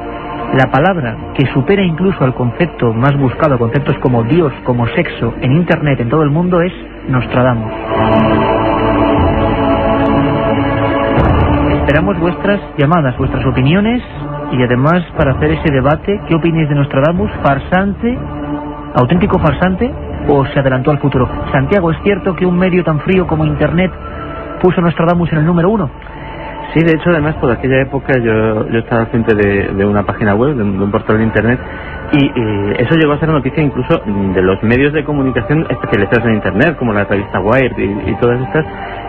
Speaker 3: la palabra que supera incluso al concepto más buscado, conceptos como Dios, como sexo, en Internet, en todo el mundo, es Nostradamus. Esperamos vuestras llamadas, vuestras opiniones, y además para hacer ese debate, ¿qué opináis de Nostradamus? ¿Farsante, auténtico farsante, o se adelantó al futuro? Santiago, ¿es cierto que un medio tan frío como Internet puso Nostradamus en el número 1?
Speaker 7: Sí, de hecho, además, por aquella época yo estaba al frente de una página web, de un portal de Internet, y eso llegó a ser noticia incluso de los medios de comunicación especializados en Internet, como la revista Wired y todas estas,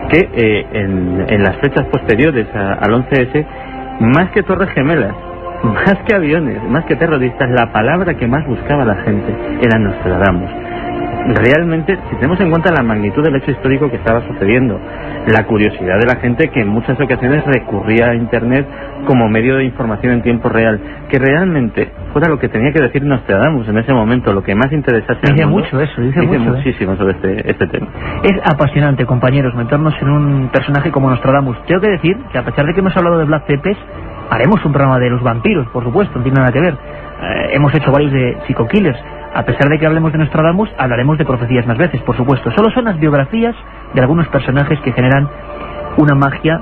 Speaker 7: que en las fechas posteriores al 11S, más que torres gemelas, más que aviones, más que terroristas, la palabra que más buscaba la gente era Nostradamus. Realmente, si tenemos en cuenta la magnitud del hecho histórico que estaba sucediendo, la curiosidad de la gente que en muchas ocasiones recurría a Internet como medio de información en tiempo real, que realmente fuera lo que tenía que decir Nostradamus en ese momento, lo que más interesase al mundo.
Speaker 3: Dice
Speaker 7: muchísimo sobre este tema.
Speaker 3: Es apasionante, compañeros, meternos en un personaje como Nostradamus. Tengo que decir que, a pesar de que hemos hablado de Vlad Tepes, haremos un programa de los vampiros, por supuesto, no tiene nada que ver. Hemos hecho varios de psico-killers. A pesar de que hablemos de Nostradamus, hablaremos de profecías más veces, por supuesto. Solo son las biografías de algunos personajes que generan una magia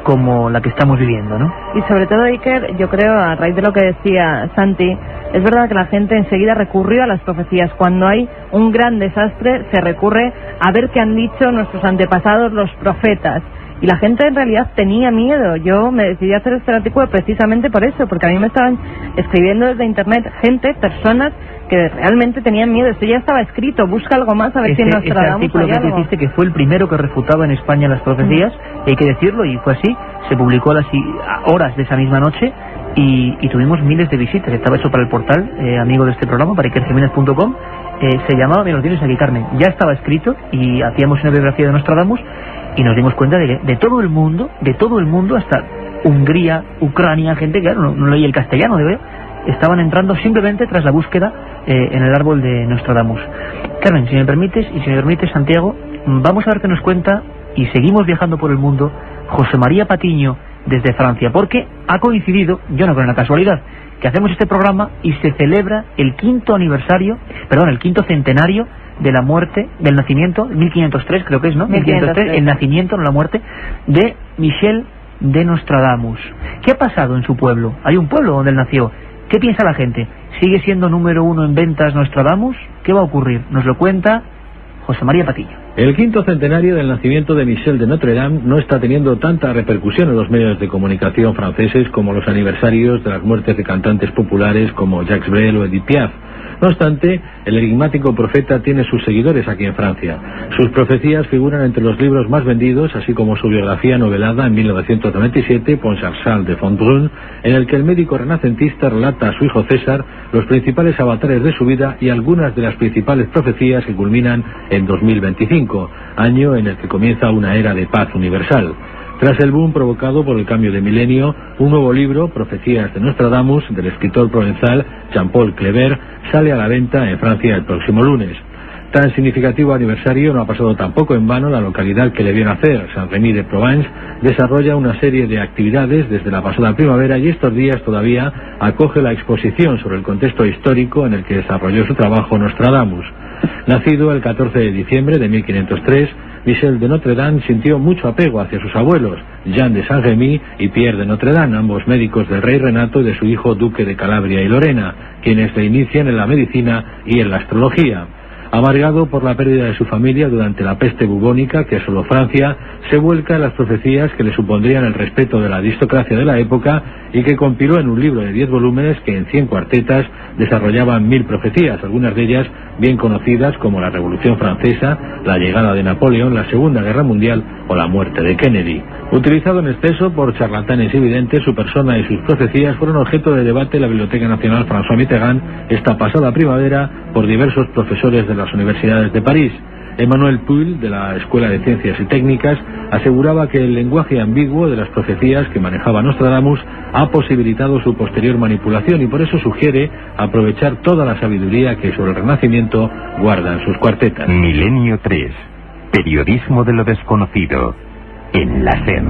Speaker 3: como la que estamos viviendo, ¿no?
Speaker 4: Y sobre todo, Iker, yo creo, a raíz de lo que decía Santi, es verdad que la gente enseguida recurrió a las profecías. Cuando hay un gran desastre, se recurre a ver qué han dicho nuestros antepasados, los profetas. Y la gente en realidad tenía miedo. Yo me decidí a hacer este artículo precisamente por eso, porque a mí me estaban escribiendo desde Internet personas que realmente tenían miedo. Esto ya estaba escrito, busca algo más a ver si nos tratamos.
Speaker 3: Ese artículo que hiciste, que fue el primero que refutaba en España las profecías, y hay que decirlo, y fue así, se publicó a las horas de esa misma noche, y tuvimos miles de visitas. Estaba hecho para el portal, amigo de este programa, para ikerjimenez.com. Se llamaba, mira, lo tienes aquí, Carmen, ya estaba escrito, y hacíamos una biografía de Nostradamus, y nos dimos cuenta de que de todo el mundo, hasta Hungría, Ucrania, gente que claro, no leía el castellano, estaban entrando simplemente tras la búsqueda en el árbol de Nostradamus. Carmen, si me permites, Santiago, vamos a ver qué nos cuenta, y seguimos viajando por el mundo, José María Patiño desde Francia, porque ha coincidido, yo no creo en la casualidad, que hacemos este programa y se celebra el quinto centenario de la muerte, del nacimiento, 1503 creo que es, ¿no? 1503, el nacimiento, no la muerte, de Michel de Nostradamus. ¿Qué ha pasado en su pueblo? Hay un pueblo donde él nació. ¿Qué piensa la gente? ¿Sigue siendo número 1 en ventas Nostradamus? ¿Qué va a ocurrir? Nos lo cuenta José María Patiño.
Speaker 12: El quinto centenario del nacimiento de Michel de Notre Dame no está teniendo tanta repercusión en los medios de comunicación franceses como los aniversarios de las muertes de cantantes populares como Jacques Brel o Edith Piaf. No obstante, el enigmático profeta tiene sus seguidores aquí en Francia. Sus profecías figuran entre los libros más vendidos, así como su biografía novelada en 1997, Pont-Charles de Fontbrun, en el que el médico renacentista relata a su hijo César los principales avatares de su vida y algunas de las principales profecías que culminan en 2025, año en el que comienza una era de paz universal. Tras el boom provocado por el cambio de milenio, un nuevo libro, Profecías de Nostradamus, del escritor provenzal Jean-Paul Kleber, sale a la venta en Francia el próximo lunes. Tan significativo aniversario no ha pasado tampoco en vano. La localidad que le vio nacer, Saint-Remy-de-Provence, desarrolla una serie de actividades desde la pasada primavera y estos días todavía acoge la exposición sobre el contexto histórico en el que desarrolló su trabajo Nostradamus. Nacido el 14 de diciembre de 1503, Michel de Notre Dame sintió mucho apego hacia sus abuelos, Jean de Saint-Remy y Pierre de Notre Dame, ambos médicos del rey Renato y de su hijo duque de Calabria y Lorena, quienes le inician en la medicina y en la astrología. Amargado por la pérdida de su familia durante la peste bubónica que asoló Francia, se vuelca en las profecías que le supondrían el respeto de la aristocracia de la época y que compiló en un libro de 10 volúmenes que en 100 cuartetas desarrollaban 1000 profecías, algunas de ellas bien conocidas como la Revolución Francesa, la llegada de Napoleón, la Segunda Guerra Mundial o la muerte de Kennedy. Utilizado en exceso por charlatanes y videntes, su persona y sus profecías fueron objeto de debate en la Biblioteca Nacional François Mitterrand esta pasada primavera por diversos profesores de las universidades de París. Emmanuel Puil, de la Escuela de Ciencias y Técnicas, aseguraba que el lenguaje ambiguo de las profecías que manejaba Nostradamus ha posibilitado su posterior manipulación y por eso sugiere aprovechar toda la sabiduría que sobre el Renacimiento guardan sus cuartetas.
Speaker 11: Milenio 3. Periodismo de lo desconocido. En la SER.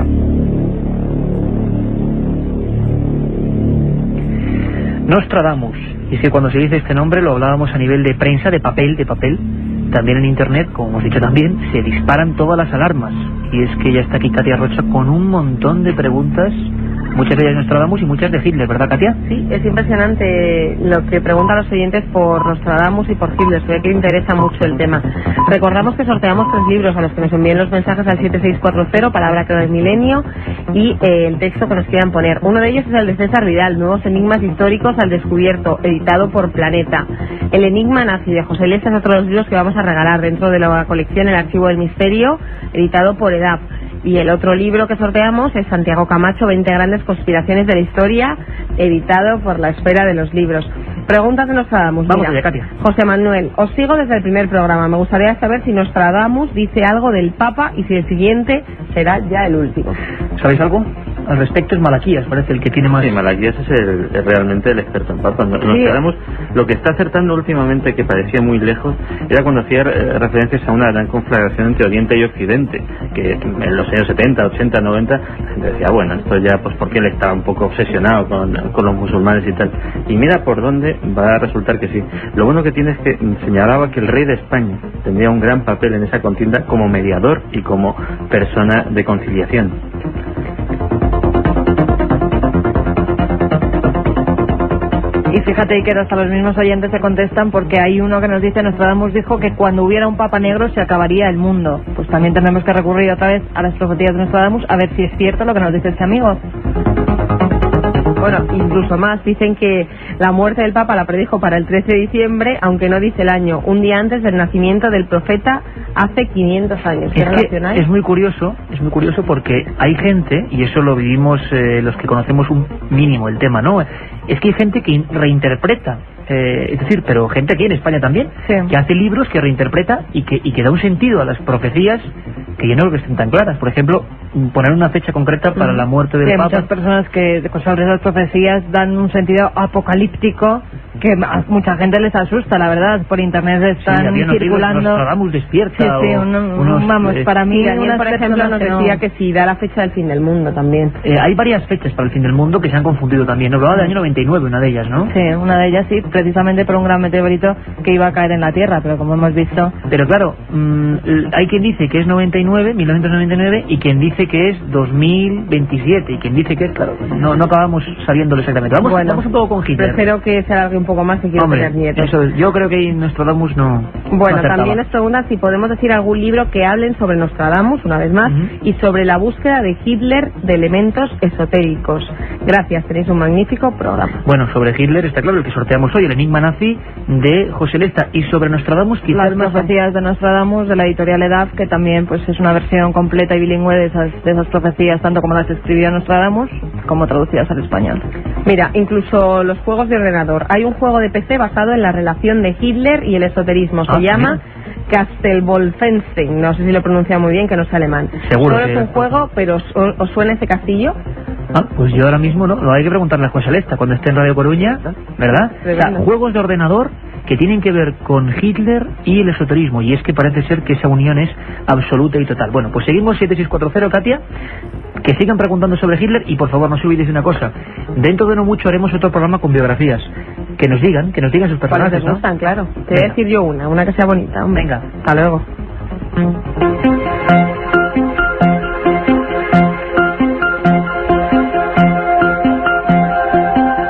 Speaker 3: Nostradamus. Y es que cuando se dice este nombre lo hablábamos a nivel de prensa, de papel. También en internet, como hemos dicho también, se disparan todas las alarmas. Y es que ya está aquí Katia Rocha con un montón de preguntas, muchas de ellas de Nostradamus y muchas de Hitler, ¿verdad, Katia?
Speaker 10: Sí, es impresionante lo que preguntan los oyentes por Nostradamus y por Hitler, se ve que interesa mucho el tema. Recordamos que sorteamos 3 libros a los que nos envíen los mensajes al 7640, palabra clave milenio, y el texto que nos quieran poner. Uno de ellos es el de César Vidal, Nuevos enigmas históricos al descubierto, editado por Planeta. El enigma nazi de José Lesta es otro de los libros que vamos a regalar dentro de la colección El Archivo del Misterio, editado por EDAP. Y el otro libro que sorteamos es Santiago Camacho, 20 grandes conspiraciones de la historia, editado por La Esfera de los Libros. Preguntas de Nostradamus.
Speaker 3: Vamos allá, Katia.
Speaker 10: José Manuel, os sigo desde el primer programa. Me gustaría saber si Nostradamus dice algo del Papa y si el siguiente será ya el último.
Speaker 3: ¿Sabéis algo? Al respecto es Malaquías, parece el que tiene más...
Speaker 7: Sí, Malaquías es realmente el experto en Papa. Nostradamus, lo que está acertando últimamente, que parecía muy lejos, era cuando hacía referencias a una gran conflagración entre Oriente y Occidente, que en los años 70, 80, 90, la gente decía, bueno, esto ya, pues porque él estaba un poco obsesionado con los musulmanes y tal. Y mira por dónde va a resultar que sí. Lo bueno que tiene es que señalaba que el rey de España tendría un gran papel en esa contienda como mediador y como persona de conciliación.
Speaker 4: Y fíjate que hasta los mismos oyentes se contestan porque hay uno que nos dice, Nostradamus dijo que cuando hubiera un papa negro se acabaría el mundo. Pues también tendremos que recurrir otra vez a las profecías de Nostradamus a ver si es cierto lo que nos dice este amigo.
Speaker 10: Bueno, incluso más, dicen que la muerte del Papa la predijo para el 13 de diciembre, aunque no dice el año, un día antes del nacimiento del profeta hace 500 años. ¿Qué relacionáis?
Speaker 3: Es muy curioso porque hay gente, y eso lo vivimos los que conocemos un mínimo el tema, ¿no? Es que hay gente que reinterpreta, es decir, pero gente aquí en España también,
Speaker 4: sí,
Speaker 3: que hace libros, que reinterpreta y que da un sentido a las profecías que yo no creo que estén tan claras. Por ejemplo, poner una fecha concreta para la muerte del Papa.
Speaker 4: Hay muchas personas que sobre esas profecías dan un sentido apocalíptico que a mucha gente les asusta, la verdad. Por internet están circulando.
Speaker 3: Nostradamus despierta.
Speaker 4: Sí, vamos, para mí,
Speaker 10: Daniel, por ejemplo, nos decía que sí, da la fecha del fin del mundo también.
Speaker 3: Hay varias fechas para el fin del mundo que se han confundido también. Nos hablaba del año 99, una de ellas, ¿no?
Speaker 4: Sí, una de ellas sí, precisamente por un gran meteorito que iba a caer en la Tierra, pero como hemos visto...
Speaker 3: Pero claro, hay quien dice que es 1999, y quien dice que es 2027, y quien dice que es, claro, no acabamos sabiéndolo exactamente. Vamos un poco con Hitler.
Speaker 10: Prefiero que se alargue un poco más si quiero tener nietos.
Speaker 3: Eso es, yo creo que Nostradamus no...
Speaker 10: Bueno, también nos preguntan si podemos decir algún libro que hablen sobre Nostradamus, una vez más, y sobre la búsqueda de Hitler de elementos esotéricos. Gracias, tenéis un magnífico programa.
Speaker 3: Bueno, sobre Hitler está claro, el que sorteamos hoy, el enigma nazi de José Lesta, y sobre Nostradamus quizás
Speaker 4: las profecías de Nostradamus de la editorial EDAP, que también pues es una versión completa y bilingüe de esas profecías, tanto como las escribió Nostradamus como traducidas al español.
Speaker 10: Mira, incluso los juegos de ordenador. Hay un juego de PC basado en la relación de Hitler y el esoterismo. Se llama Castelbolfenstein. No sé si lo pronuncia muy bien, que no es alemán.
Speaker 3: Seguro.
Speaker 10: Solo es un juego, pero ¿os suena ese castillo?
Speaker 3: Pues yo ahora mismo no, lo hay que preguntarle a José Lesta cuando esté en Radio Coruña, ¿verdad? O sea, juegos de ordenador que tienen que ver con Hitler y el esoterismo, y es que parece ser que esa unión es absoluta y total. Bueno, pues seguimos 7640, Katia, que sigan preguntando sobre Hitler, y por favor no se olvidéis de una cosa, dentro de no mucho haremos otro programa con biografías, que nos digan sus personajes,
Speaker 10: ¿no? Están, claro. Te voy a decir yo una que sea bonita. Hombre.
Speaker 3: Venga.
Speaker 10: Hasta luego.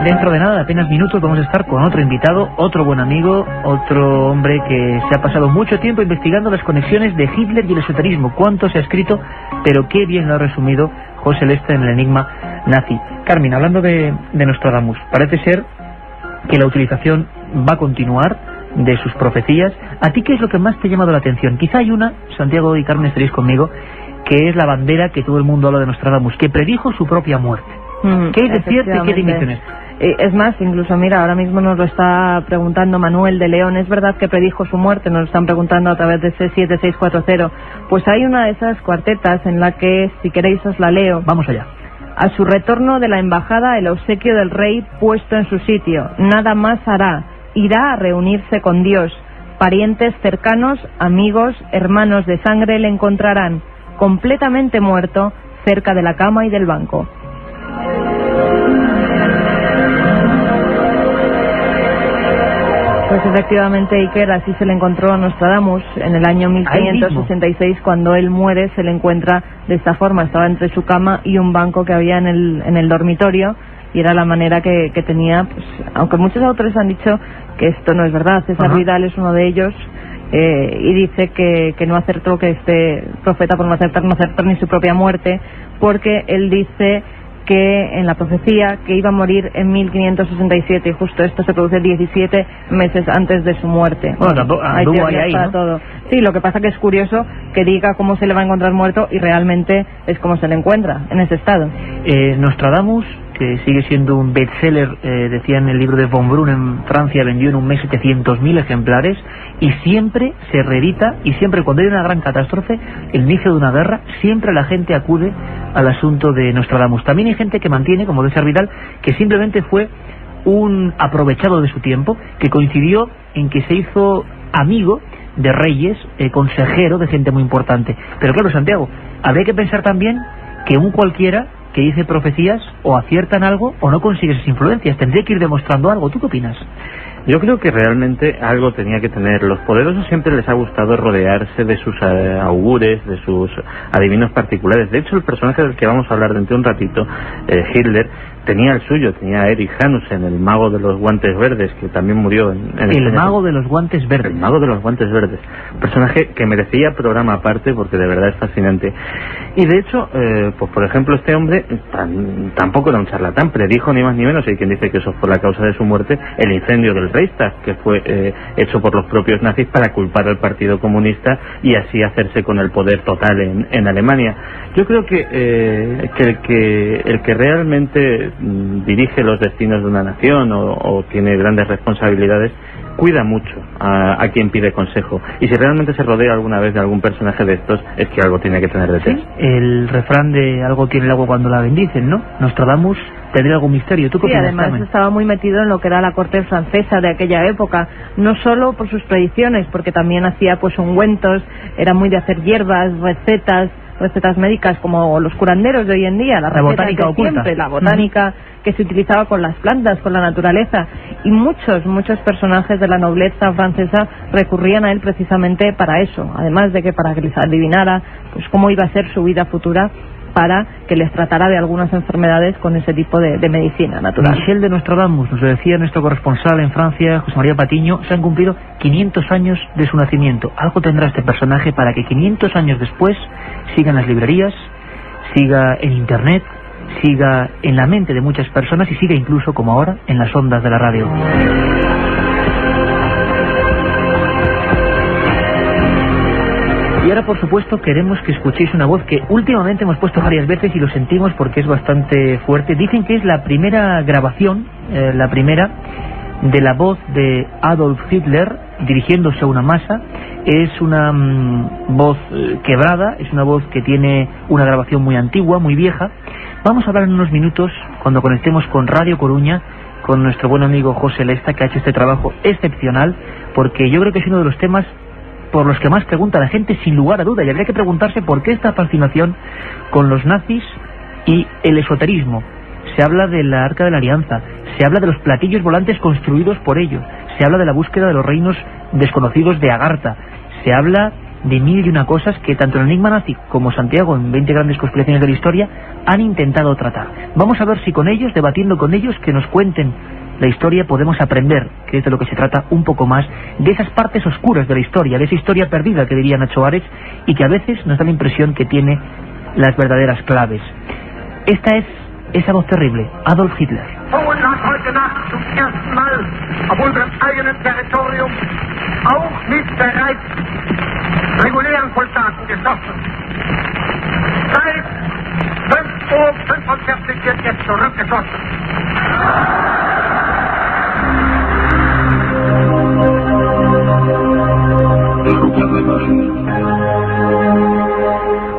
Speaker 3: Dentro de nada, apenas minutos, vamos a estar con otro invitado, otro buen amigo, otro hombre que se ha pasado mucho tiempo investigando las conexiones de Hitler y el esoterismo. Cuánto se ha escrito, pero qué bien lo ha resumido José Lesta en el enigma nazi. Carmen, hablando de Nostradamus, parece ser que la utilización va a continuar de sus profecías. ¿A ti qué es lo que más te ha llamado la atención? Quizá hay una, Santiago y Carmen estaréis conmigo, que es la bandera que todo el mundo habla de Nostradamus, que predijo su propia muerte. ¿Qué hay de cierto y qué de mito en esto?
Speaker 4: Es más, incluso mira, ahora mismo nos lo está preguntando Manuel de León. ¿Es verdad que predijo su muerte? Nos lo están preguntando a través de ese 7640. Pues hay una de esas cuartetas en la que, si queréis, os la leo.
Speaker 3: Vamos allá.
Speaker 4: A su retorno de la embajada, el obsequio del rey puesto en su sitio. Nada más hará. Irá a reunirse con Dios. Parientes cercanos, amigos, hermanos de sangre le encontrarán, completamente muerto, cerca de la cama y del banco. Pues efectivamente, Iker, así se le encontró a Nostradamus en el año 1566, cuando él muere. Se le encuentra de esta forma, estaba entre su cama y un banco que había en el dormitorio, y era la manera que tenía, pues, aunque muchos autores han dicho que esto no es verdad. César Vidal es uno de ellos, y dice que no acertó, que este profeta, por no acertar ni su propia muerte, porque él dice que en la profecía que iba a morir en 1567, y justo esto se produce 17 meses antes de su muerte.
Speaker 3: Bueno, tampoco
Speaker 4: hay teorías
Speaker 3: ahí,
Speaker 4: para
Speaker 3: ¿no?
Speaker 4: todo. Sí, lo que pasa que es curioso que diga cómo se le va a encontrar muerto, y realmente es como se le encuentra, en ese estado.
Speaker 3: Nostradamus, que sigue siendo un bestseller, decía en el libro de Von Brunn en Francia, vendió en un mes 700.000 ejemplares, y siempre se reedita, y siempre cuando hay una gran catástrofe, el inicio de una guerra, siempre la gente acude al asunto de Nostradamus. También hay gente que mantiene, como César Vidal, que simplemente fue un aprovechado de su tiempo, que coincidió en que se hizo amigo de reyes, consejero de gente muy importante. Pero claro, Santiago, habría que pensar también que un cualquiera que dice profecías o aciertan algo o no consigue esas influencias. Tendría que ir demostrando algo. ¿Tú qué opinas?
Speaker 7: Yo creo que realmente algo tenía que tener. Los poderosos siempre les ha gustado rodearse de sus augures, de sus adivinos particulares. De hecho, el personaje del que vamos a hablar dentro de un ratito, Hitler, tenía el suyo, tenía a Erich Hanussen, el mago de los guantes verdes, que también murió en
Speaker 3: el mago de los guantes verdes.
Speaker 7: El mago de los guantes verdes. Un personaje que merecía programa aparte, porque de verdad es fascinante. Y de hecho, pues por ejemplo, este hombre tampoco era un charlatán, predijo ni más ni menos, hay quien dice que eso fue la causa de su muerte, el incendio del Reichstag, que fue hecho por los propios nazis para culpar al Partido Comunista y así hacerse con el poder total en Alemania. Yo creo que el que realmente dirige los destinos de una nación o tiene grandes responsabilidades, cuida mucho a quien pide consejo, y si realmente se rodea alguna vez de algún personaje de estos, es que algo tiene que tener detrás.
Speaker 3: Sí, el refrán de algo tiene el agua cuando la bendicen, ¿no? Nostradamus tendría algún misterio. ¿Tú qué opinas,
Speaker 4: además
Speaker 3: Carmen?
Speaker 4: Estaba muy metido en lo que era la corte francesa de aquella época, no solo por sus predicciones, porque también hacía pues ungüentos, era muy de hacer hierbas, recetas médicas, como los curanderos de hoy en día, la
Speaker 3: botánica oculta.
Speaker 4: Siempre, la botánica que se utilizaba con las plantas, con la naturaleza, y muchos personajes de la nobleza francesa recurrían a él precisamente para eso, además de que para que les adivinara pues cómo iba a ser su vida futura, para que les tratara de algunas enfermedades con ese tipo de medicina natural.
Speaker 3: Michel de Nostradamus, nos lo decía nuestro corresponsal en Francia, José María Patiño, se han cumplido 500 años de su nacimiento. Algo tendrá este personaje para que 500 años después siga en las librerías, siga en internet, siga en la mente de muchas personas y siga incluso, como ahora, en las ondas de la radio. Y ahora, por supuesto, queremos que escuchéis una voz que últimamente hemos puesto varias veces y lo sentimos porque es bastante fuerte. Dicen que es la primera grabación, la primera, de la voz de Adolf Hitler dirigiéndose a una masa. Es una voz quebrada, es una voz que tiene una grabación muy antigua, muy vieja. Vamos a hablar en unos minutos, cuando conectemos con Radio Coruña, con nuestro buen amigo José Lesta, que ha hecho este trabajo excepcional, porque yo creo que es uno de los temas por los que más pregunta la gente, sin lugar a duda, y habría que preguntarse por qué esta fascinación con los nazis y el esoterismo. Se habla de la Arca de la Alianza, se habla de los platillos volantes construidos por ellos, se habla de la búsqueda de los reinos desconocidos de Agartha, se habla de mil y una cosas que tanto el Enigma Nazi como Santiago, en 20 grandes conspiraciones de la historia, han intentado tratar. Vamos a ver si con ellos, debatiendo con ellos, que nos cuenten la historia, podemos aprender, que es de lo que se trata, un poco más de esas partes oscuras de la historia, de esa historia perdida que diría Nacho Ares, y que a veces nos da la impresión que tiene las verdaderas claves. Esta es esa voz terrible, Adolf Hitler.
Speaker 13: Heute Nacht zum ersten Mal auf unserem eigenen Territorium, auch nicht bereits regulären Soldaten geschossen. Seit 5:45 Uhr wird jetzt zurückgeschossen.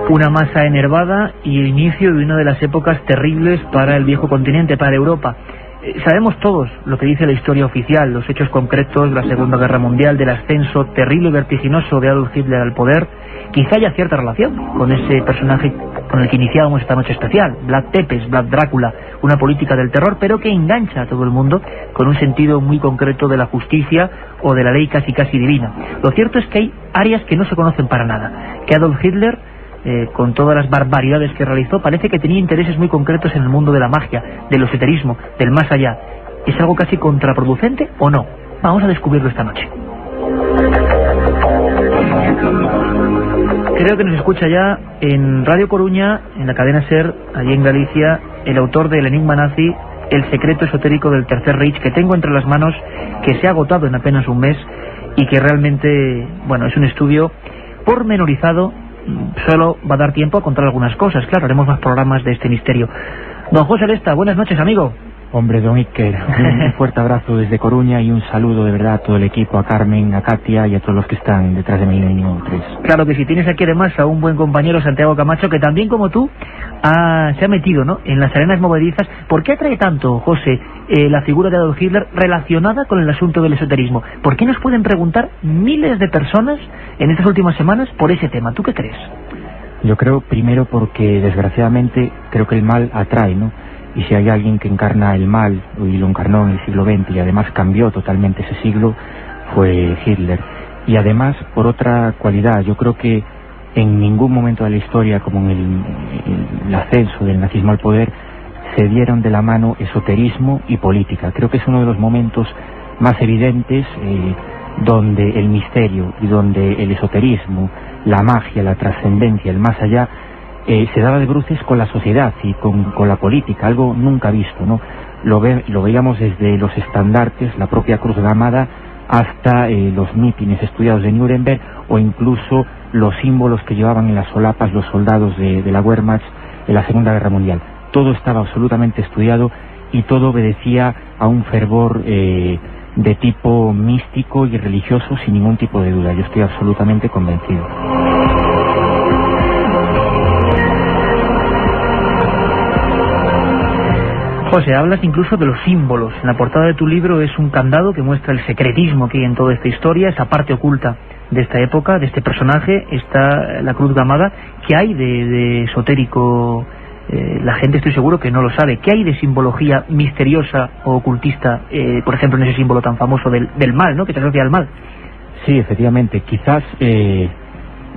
Speaker 3: Una masa enervada y el inicio de una de las épocas terribles para el viejo continente, para Europa. Sabemos todos lo que dice la historia oficial, los hechos concretos de la Segunda Guerra Mundial, del ascenso terrible y vertiginoso de Adolf Hitler al poder. Quizá haya cierta relación con ese personaje con el que iniciábamos esta noche especial, Vlad Tepes, Vlad Drácula, una política del terror, pero que engancha a todo el mundo con un sentido muy concreto de la justicia o de la ley casi divina. Lo cierto es que hay áreas que no se conocen para nada, que Adolf Hitler, con todas las barbaridades que realizó, parece que tenía intereses muy concretos en el mundo de la magia, del esoterismo, del más allá. ¿Es algo casi contraproducente o no? Vamos a descubrirlo esta noche. Creo que nos escucha ya en Radio Coruña, en la cadena SER, allí en Galicia, el autor del Enigma Nazi, el secreto esotérico del Tercer Reich, que tengo entre las manos, que se ha agotado en apenas un mes y que realmente, bueno, es un estudio pormenorizado. Solo va a dar tiempo a contar algunas cosas, claro, haremos más programas de este misterio. Don José Lesta, buenas noches, amigo.
Speaker 14: Hombre, don Iker, un fuerte abrazo desde Coruña y un saludo de verdad a todo el equipo, a Carmen, a Katia y a todos los que están detrás de Milenio 3.
Speaker 3: Claro que sí, tienes aquí además a un buen compañero, Santiago Camacho, que también como tú se ha metido, ¿no?, en las arenas movedizas. ¿Por qué atrae tanto, José, la figura de Adolf Hitler relacionada con el asunto del esoterismo? ¿Por qué nos pueden preguntar miles de personas en estas últimas semanas por ese tema? ¿Tú qué crees?
Speaker 14: Yo creo, primero, porque desgraciadamente creo que el mal atrae, ¿no? Y si hay alguien que encarna el mal, y lo encarnó en el siglo XX, y además cambió totalmente ese siglo, fue Hitler. Y además, por otra cualidad, yo creo que en ningún momento de la historia, como en el ascenso del nazismo al poder, se dieron de la mano esoterismo y política. Creo que es uno de los momentos más evidentes donde el misterio y donde el esoterismo, la magia, la trascendencia, el más allá, se daba de bruces con la sociedad y con la política, algo nunca visto, ¿no? Lo veíamos desde los estandartes, la propia Cruz Gamada, hasta los mítines estudiados de Nuremberg, o incluso los símbolos que llevaban en las solapas los soldados de la Wehrmacht en la Segunda Guerra Mundial. Todo estaba absolutamente estudiado y todo obedecía a un fervor de tipo místico y religioso, sin ningún tipo de duda. Yo estoy absolutamente convencido.
Speaker 3: José, hablas incluso de los símbolos. En la portada de tu libro es un candado que muestra el secretismo que hay en toda esta historia, esa parte oculta de esta época, de este personaje. Está la Cruz Gamada. ¿Qué hay de esotérico? La gente, estoy seguro que no lo sabe. ¿Qué hay de simbología misteriosa o ocultista, por ejemplo, en ese símbolo tan famoso del mal, ¿no?, que te asocia al mal?
Speaker 14: Sí, efectivamente. Quizás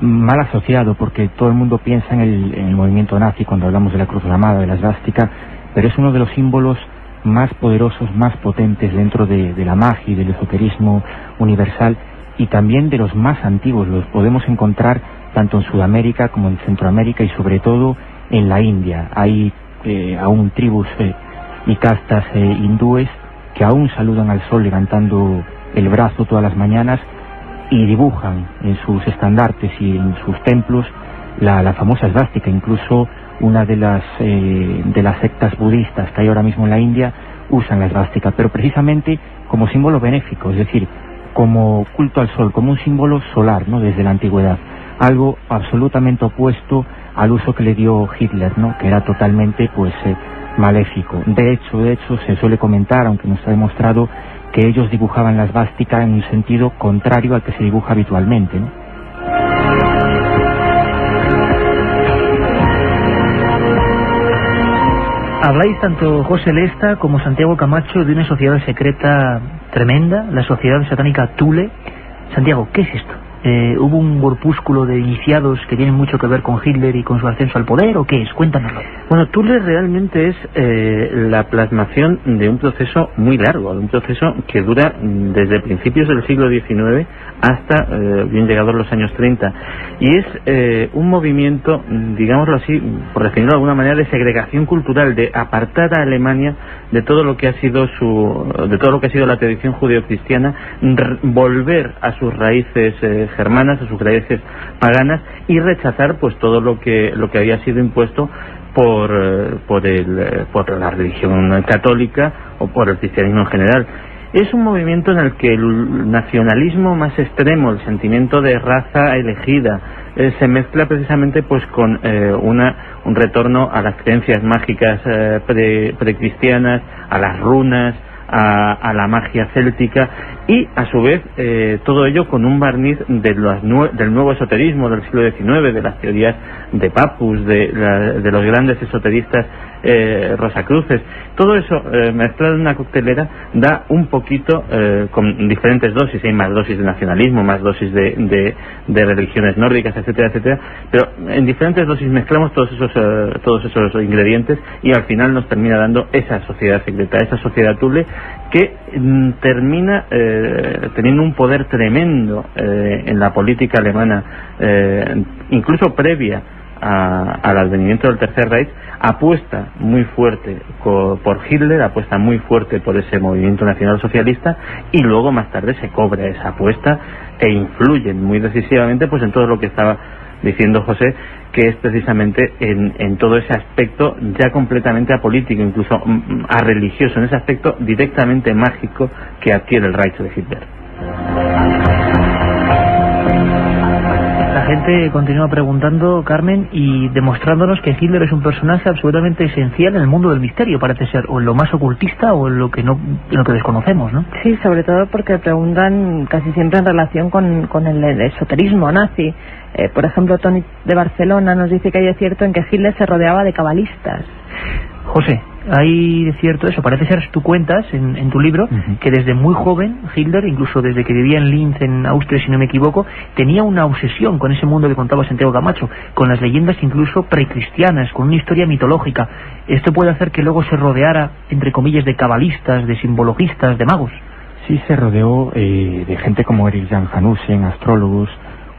Speaker 14: mal asociado, porque todo el mundo piensa en el movimiento nazi cuando hablamos de la Cruz Gamada, de la esvástica, pero es uno de los símbolos más poderosos, más potentes dentro de la magia y del esoterismo universal, y también de los más antiguos. Los podemos encontrar tanto en Sudamérica como en Centroamérica y sobre todo en la India. Hay aún tribus y castas hindúes que aún saludan al sol levantando el brazo todas las mañanas y dibujan en sus estandartes y en sus templos la famosa esvástica. Incluso una de las sectas budistas que hay ahora mismo en la India usan la esvástica, pero precisamente como símbolo benéfico, es decir, como culto al sol, como un símbolo solar, ¿no?, desde la antigüedad. Algo absolutamente opuesto al uso que le dio Hitler, ¿no? Que era totalmente pues maléfico. De hecho se suele comentar, aunque no está demostrado, que ellos dibujaban la esvástica en un sentido contrario al que se dibuja habitualmente, ¿no?
Speaker 3: Habláis tanto José Lesta como Santiago Camacho de una sociedad secreta tremenda, la sociedad satánica Thule. Santiago, ¿qué es esto? ¿Hubo un grupúsculo de iniciados que tienen mucho que ver con Hitler y con su ascenso al poder, o qué es? Cuéntanoslo.
Speaker 7: Bueno, Thule realmente es la plasmación de un proceso muy largo, de un proceso que dura desde principios del siglo XIX hasta bien llegados los años 30. Y es un movimiento, digámoslo así, por definirlo de alguna manera, de segregación cultural, de apartar a Alemania de todo lo que ha sido la tradición judeocristiana, volver a sus raíces germanas, a sus raíces paganas, y rechazar pues todo lo que había sido impuesto por la religión católica o por el cristianismo en general. Es un movimiento en el que el nacionalismo más extremo, el sentimiento de raza elegida, se mezcla precisamente pues con un retorno a las creencias mágicas precristianas, a las runas, a la magia céltica, y a su vez todo ello con un barniz del nuevo esoterismo del siglo XIX, de las teorías de Papus, de los grandes esoteristas Rosacruces. Todo eso mezclado en una coctelera da un poquito, con diferentes dosis, hay más dosis de nacionalismo, más dosis de religiones nórdicas, etcétera, etcétera, pero en diferentes dosis mezclamos todos esos ingredientes, y al final nos termina dando esa sociedad secreta, esa sociedad Thule, que termina teniendo un poder tremendo en la política alemana, incluso previa al advenimiento del Tercer Reich. Apuesta muy fuerte por Hitler, apuesta muy fuerte por ese movimiento nacional socialista, y luego más tarde se cobra esa apuesta e influyen muy decisivamente pues en todo lo que estaba diciendo José, que es precisamente en todo ese aspecto ya completamente apolítico, incluso religioso, en ese aspecto directamente mágico que adquiere el Reich de Hitler.
Speaker 3: La gente continúa preguntando, Carmen, y demostrándonos que Hitler es un personaje absolutamente esencial en el mundo del misterio, parece ser, o en lo más ocultista o en lo que desconocemos, ¿no?
Speaker 4: Sí, sobre todo porque preguntan casi siempre en relación con el esoterismo nazi. Por ejemplo, Tony de Barcelona nos dice que hay de cierto en que Hitler se rodeaba de cabalistas.
Speaker 3: José, hay de cierto eso, parece ser, tú cuentas en tu libro, que desde muy joven Hitler, incluso desde que vivía en Linz, en Austria, si no me equivoco, tenía una obsesión con ese mundo que contaba Santiago Camacho, con las leyendas incluso precristianas, con una historia mitológica. ¿Esto puede hacer que luego se rodeara, entre comillas, de cabalistas, de simbologistas, de magos?
Speaker 14: Sí, se rodeó de gente como Erich Jan Hanussen, astrólogos,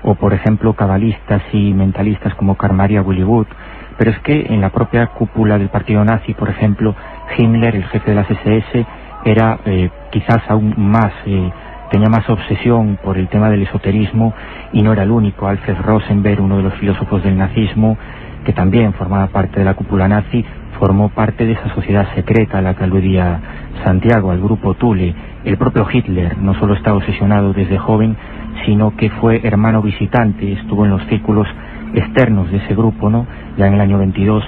Speaker 14: o por ejemplo cabalistas y mentalistas como Carl Maria Williwood. Pero es que en la propia cúpula del partido nazi, por ejemplo, Himmler, el jefe de las SS, era quizás aún más, tenía más obsesión por el tema del esoterismo, y no era el único. Alfred Rosenberg, uno de los filósofos del nazismo, que también formaba parte de la cúpula nazi, formó parte de esa sociedad secreta a la que aludía Santiago, al grupo Thule. El propio Hitler no solo estaba obsesionado desde joven, sino que fue hermano visitante, estuvo en los círculos externos de ese grupo, ¿no? Ya en el año 22,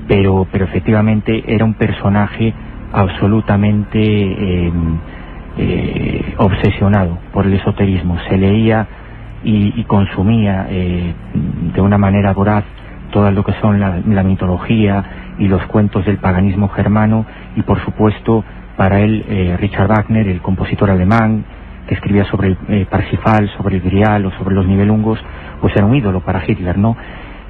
Speaker 14: pero efectivamente era un personaje absolutamente obsesionado por el esoterismo. Se leía y consumía de una manera voraz todo lo que son la mitología y los cuentos del paganismo germano, y por supuesto para él Richard Wagner, el compositor alemán que escribía sobre el Parsifal, sobre el Grial o sobre los Nibelungos, pues era un ídolo para Hitler, ¿no?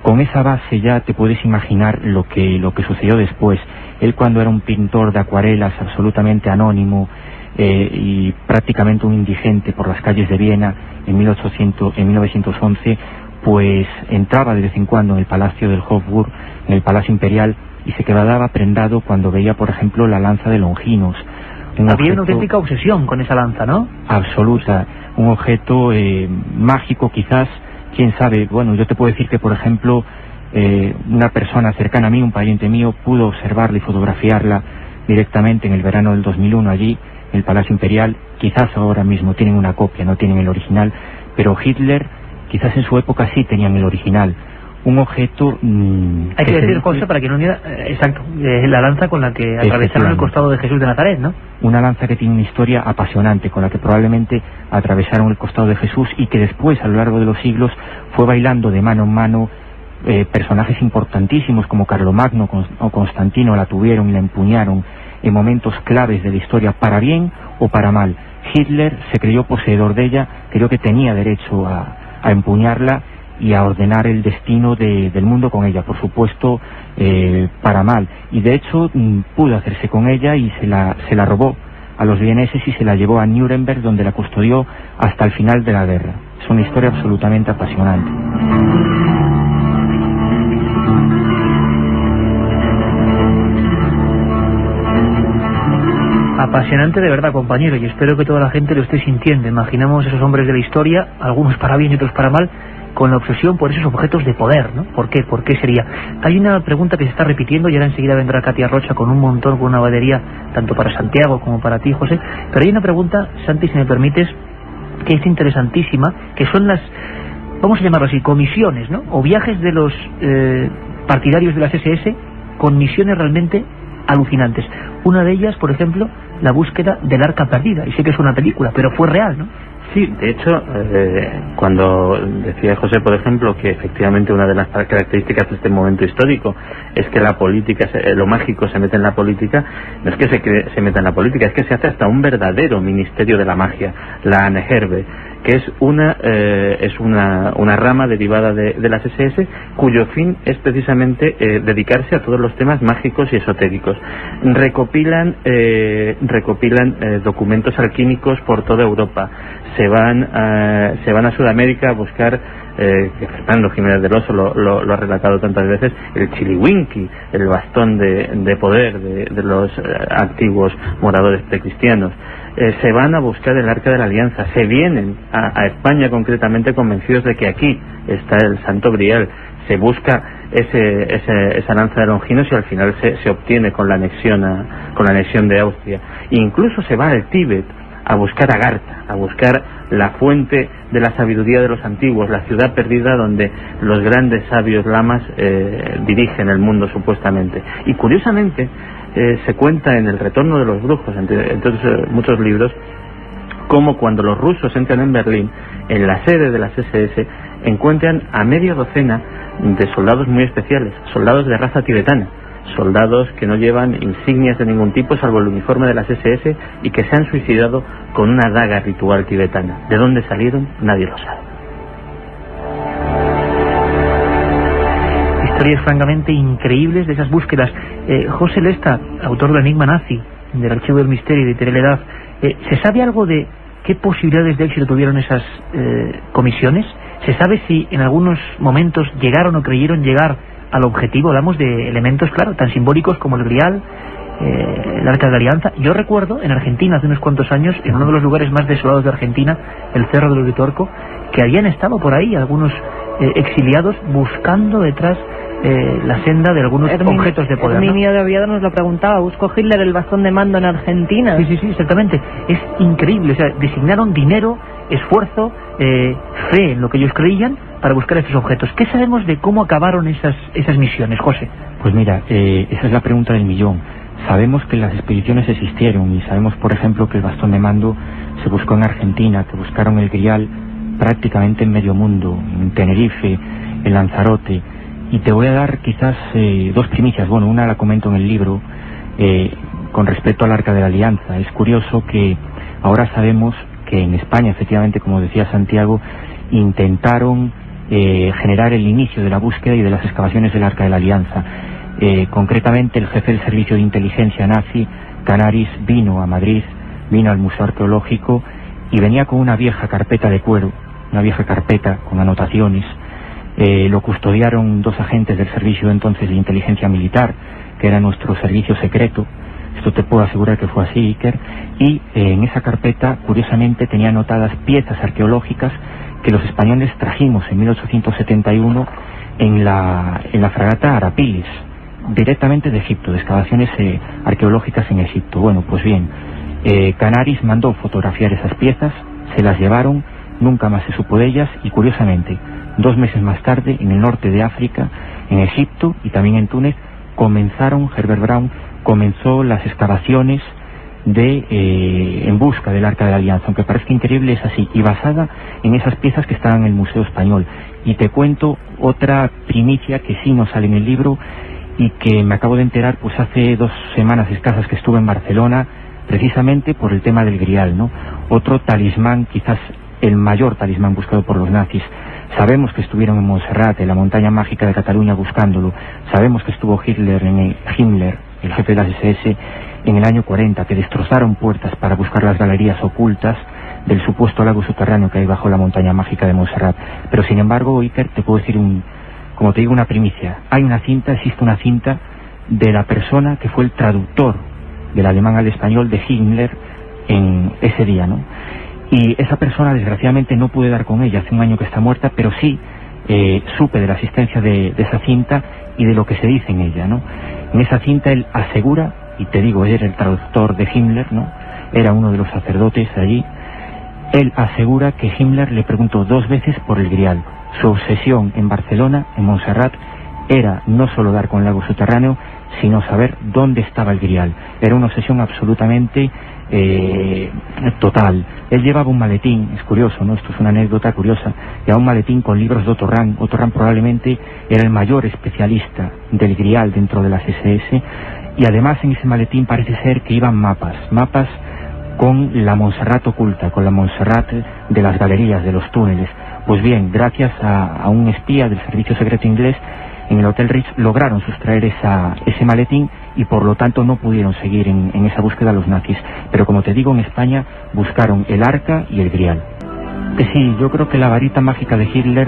Speaker 14: Con esa base ya te puedes imaginar lo que sucedió después. Él, cuando era un pintor de acuarelas absolutamente anónimo y prácticamente un indigente por las calles de Viena en 1911, pues entraba de vez en cuando en el Palacio del Hofburg, en el Palacio Imperial, y se quedaba prendado cuando veía, por ejemplo, la lanza de Longinos.
Speaker 3: Había una auténtica obsesión con esa lanza, ¿no?
Speaker 14: Absoluta, un objeto mágico quizás, quién sabe. Bueno, yo te puedo decir que, por ejemplo, una persona cercana a mí, un pariente mío, pudo observarla y fotografiarla directamente en el verano del 2001 allí, en el Palacio Imperial. Quizás ahora mismo tienen una copia, no tienen el original, pero Hitler, quizás en su época sí tenían el original. un objeto...
Speaker 3: Hay que decir, José, para que no diga... exacto, la lanza con la que atravesaron el costado de Jesús de Nazaret, ¿no?
Speaker 14: Una lanza que tiene una historia apasionante, con la que probablemente atravesaron el costado de Jesús y que después, a lo largo de los siglos, fue bailando de mano en mano. Personajes importantísimos como Carlomagno o Constantino la tuvieron y la empuñaron en momentos claves de la historia, para bien o para mal. Hitler se creyó poseedor de ella, creyó que tenía derecho a empuñarla y a ordenar el destino del mundo con ella, por supuesto para mal, y de hecho pudo hacerse con ella y se la robó a los vieneses y se la llevó a Nuremberg, donde la custodió hasta el final de la guerra. Es una historia absolutamente apasionante.
Speaker 3: Apasionante de verdad, compañero, y espero que toda la gente lo esté sintiendo. Imaginamos esos hombres de la historia, algunos para bien y otros para mal, con la obsesión por esos objetos de poder, ¿no? ¿Por qué? ¿Por qué sería? Hay una pregunta que se está repitiendo y ahora enseguida vendrá Katia Rocha con un montón, con una batería, tanto para Santiago como para ti, José. Pero hay una pregunta, Santi, si me permites, que es interesantísima, que son las, vamos a llamarlo así, comisiones, ¿no? O viajes de los partidarios de las SS con misiones realmente alucinantes. Una de ellas, por ejemplo, la búsqueda del Arca Perdida. Y sé que es una película, pero fue real, ¿no?
Speaker 7: Sí, de hecho, cuando decía José, por ejemplo, que efectivamente una de las características de este momento histórico es que la política, lo mágico se mete en la política, no es que se meta en la política, es que se hace hasta un verdadero ministerio de la magia, la Aneherbe, que es una rama derivada de las SS, cuyo fin es precisamente dedicarse a todos los temas mágicos y esotéricos. Recopilan documentos alquímicos por toda Europa. Se van a Sudamérica a buscar, que Fernando Jiménez del Oso lo ha relatado tantas veces, el chiliwinki, el bastón de poder de los antiguos moradores precristianos. Se van a buscar el Arca de la Alianza, se vienen a España concretamente convencidos de que aquí está el Santo Grial, se busca esa lanza de Longinos y al final se obtiene con la anexión de Austria. E incluso se va al Tíbet a buscar Agartha, a buscar la fuente de la sabiduría de los antiguos, la ciudad perdida donde los grandes sabios lamas dirigen el mundo supuestamente. Y curiosamente se cuenta en El Retorno de los Brujos, entre muchos libros, como cuando los rusos entran en Berlín, en la sede de las SS, encuentran a media docena de soldados muy especiales, soldados de raza tibetana, soldados que no llevan insignias de ningún tipo salvo el uniforme de las SS y que se han suicidado con una daga ritual tibetana. ¿De dónde salieron? Nadie lo sabe.
Speaker 3: Historias francamente increíbles de esas búsquedas. José Lesta, autor del Enigma Nazi, del Archivo del Misterio y de Tereledat, ¿se sabe algo de qué posibilidades de éxito tuvieron esas comisiones? ¿Se sabe si en algunos momentos llegaron o creyeron llegar al objetivo? Hablamos de elementos, claro, tan simbólicos como el Grial, el Arca de la Alianza. Yo recuerdo en Argentina hace unos cuantos años, en uno de los lugares más desolados de Argentina, el Cerro del Uritorco, que habían estado por ahí algunos exiliados buscando detrás la senda de algunos objetos de poder, ¿no?
Speaker 4: Herminio de Oviedo nos lo preguntaba, ¿buscó Hitler el bastón de mando en Argentina?
Speaker 3: Sí, exactamente. Es increíble, o sea, designaron dinero, esfuerzo, fe en lo que ellos creían para buscar esos objetos. ¿Qué sabemos de cómo acabaron esas misiones, José?
Speaker 14: Pues mira, esa es la pregunta del millón. Sabemos que las expediciones existieron y sabemos, por ejemplo, que el bastón de mando se buscó en Argentina, que buscaron el Grial prácticamente en medio mundo, en Tenerife, en Lanzarote. Y te voy a dar quizás dos primicias. Bueno, una la comento en el libro con respecto al Arca de la Alianza. Es curioso que ahora sabemos que en España, efectivamente, como decía Santiago, intentaron generar el inicio de la búsqueda y de las excavaciones del Arca de la Alianza. Concretamente, el jefe del servicio de inteligencia nazi, Canaris, vino a Madrid, vino al Museo Arqueológico y venía con una vieja carpeta de cuero, una vieja carpeta con anotaciones. Lo custodiaron dos agentes del servicio entonces de inteligencia militar, que era nuestro servicio secreto. Esto te puedo asegurar que fue así, Iker. Y en esa carpeta, curiosamente, tenía anotadas piezas arqueológicas que los españoles trajimos en 1871 en la fragata Arapiles, directamente de Egipto, de excavaciones arqueológicas en Egipto. Bueno, pues bien, Canaris mandó fotografiar esas piezas, se las llevaron, nunca más se supo de ellas y curiosamente 2 meses más tarde, en el norte de África, en Egipto y también en Túnez, Herbert Brown comenzó las excavaciones en busca del Arca de la Alianza. Aunque parezca increíble, es así, y basada en esas piezas que están en el Museo Español. Y te cuento otra primicia que sí no sale en el libro y que me acabo de enterar pues hace 2 semanas escasas que estuve en Barcelona, precisamente por el tema del Grial, ¿no? Otro talismán, quizás el mayor talismán buscado por los nazis. Sabemos que estuvieron en Montserrat, en la montaña mágica de Cataluña, buscándolo. Sabemos que estuvo Himmler, el jefe de las SS, en el año 40, que destrozaron puertas para buscar las galerías ocultas del supuesto lago subterráneo que hay bajo la montaña mágica de Montserrat. Pero sin embargo, Iker, te puedo decir como te digo, una primicia. Existe una cinta de la persona que fue el traductor del alemán al español de Himmler en ese día, ¿no? Y esa persona, desgraciadamente, no pude dar con ella, hace un año que está muerta, pero sí supe de la existencia de esa cinta y de lo que se dice en ella, ¿no? En esa cinta él asegura, y te digo, era el traductor de Himmler, ¿no? Era uno de los sacerdotes allí. Él asegura que Himmler le preguntó 2 veces por el Grial. Su obsesión en Barcelona, en Montserrat, era no solo dar con el lago subterráneo, sino saber dónde estaba el Grial. Era una obsesión absolutamente total. Él llevaba un maletín, es curioso, ¿no? Esto es una anécdota curiosa. Llevaba un maletín con libros de Otto Rahn. Otto Rahn probablemente era el mayor especialista del Grial dentro de las SS, y además en ese maletín parece ser que iban mapas con la Montserrat oculta, con la Montserrat de las galerías, de los túneles. Pues bien, gracias a un espía del servicio secreto inglés, en el Hotel Ritz lograron sustraer ese maletín y por lo tanto no pudieron seguir en esa búsqueda los nazis. Pero como te digo, en España buscaron el arca y el Grial. Que sí, yo creo que la varita mágica de Hitler,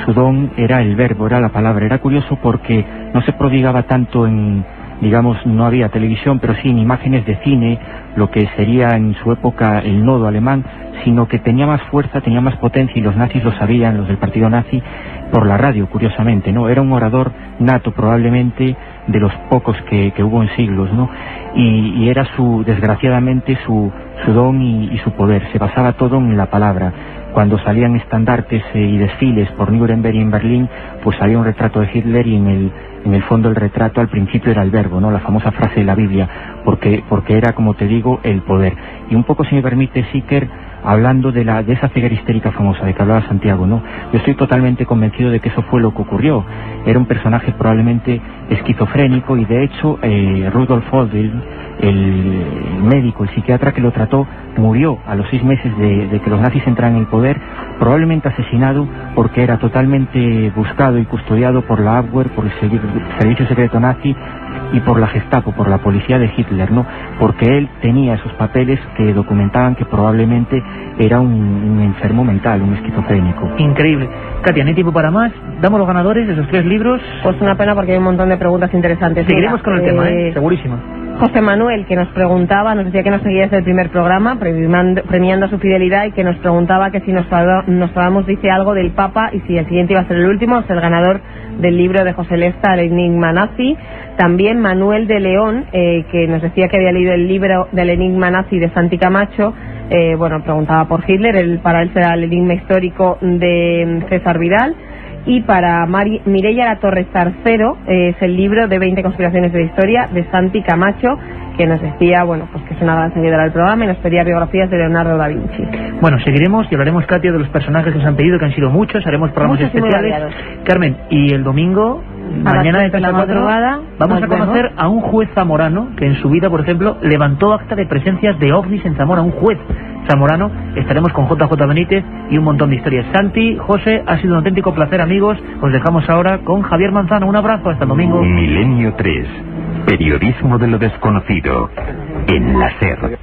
Speaker 14: su don era el verbo, era la palabra. Era curioso porque no se prodigaba tanto no había televisión, pero sí en imágenes de cine, lo que sería en su época el nodo alemán, sino que tenía más fuerza, tenía más potencia, y los nazis lo sabían, los del partido nazi, por la radio, curiosamente, ¿no? Era un orador nato, probablemente de los pocos que hubo en siglos, ¿no? Y era desgraciadamente su don y su poder. Se basaba todo en la palabra. Cuando salían estandartes y desfiles por Nuremberg y en Berlín, pues salía un retrato de Hitler, y en el fondo el retrato al principio era el verbo, ¿no? La famosa frase de la Biblia, porque era, como te digo, el poder. Y un poco, si me permite, Iker, hablando de esa ceguera histérica famosa de que hablaba Santiago, ¿no? Yo estoy totalmente convencido de que eso fue lo que ocurrió. Era un personaje probablemente esquizofrénico, y de hecho Rudolf Odell, el médico, el psiquiatra que lo trató, murió a los 6 meses de que los nazis entraran en el poder, probablemente asesinado porque era totalmente buscado y custodiado por la Abwehr, por el servicio secreto nazi y por la Gestapo, por la policía de Hitler, ¿no? Porque él tenía esos papeles que documentaban que probablemente era un enfermo mental, un esquizofrénico.
Speaker 3: Increíble. Katia, ¿no hay tiempo para más? ¿Damos los ganadores de esos 3 libros?
Speaker 10: Pues una pena, porque hay un montón de preguntas interesantes.
Speaker 3: Seguiremos con el tema, segurísimo.
Speaker 10: José Manuel, que nos preguntaba, nos decía que nos seguía desde el primer programa, premiando su fidelidad, y que nos preguntaba que si Nostradamus dice algo del Papa y si el siguiente iba a ser el último, es el ganador del libro de José Lesta, El Enigma Nazi. También Manuel de León, que nos decía que había leído el libro del Enigma Nazi de Santi Camacho. Preguntaba por Hitler, para él será el enigma histórico de César Vidal. Y para Mireia La Torre Sarcero, es el libro de 20 conspiraciones de la historia de Santi Camacho, que nos decía, que es una gran seguidora del programa, y nos pedía biografías de Leonardo da Vinci.
Speaker 3: Bueno, seguiremos y hablaremos, Katia, de los personajes que nos han pedido, que han sido muchos, haremos programas especiales. Carmen, y el domingo, mañana de 3 a 4, vamos a conocer a un juez zamorano que en su vida, por ejemplo, levantó acta de presencias de ovnis en Zamora, un juez zamorano. Estaremos con JJ Benítez y un montón de historias. Santi, José, ha sido un auténtico placer, amigos. Os dejamos ahora con Javier Manzano. Un abrazo, hasta el domingo.
Speaker 11: Milenio 3, periodismo de lo desconocido, en la SER.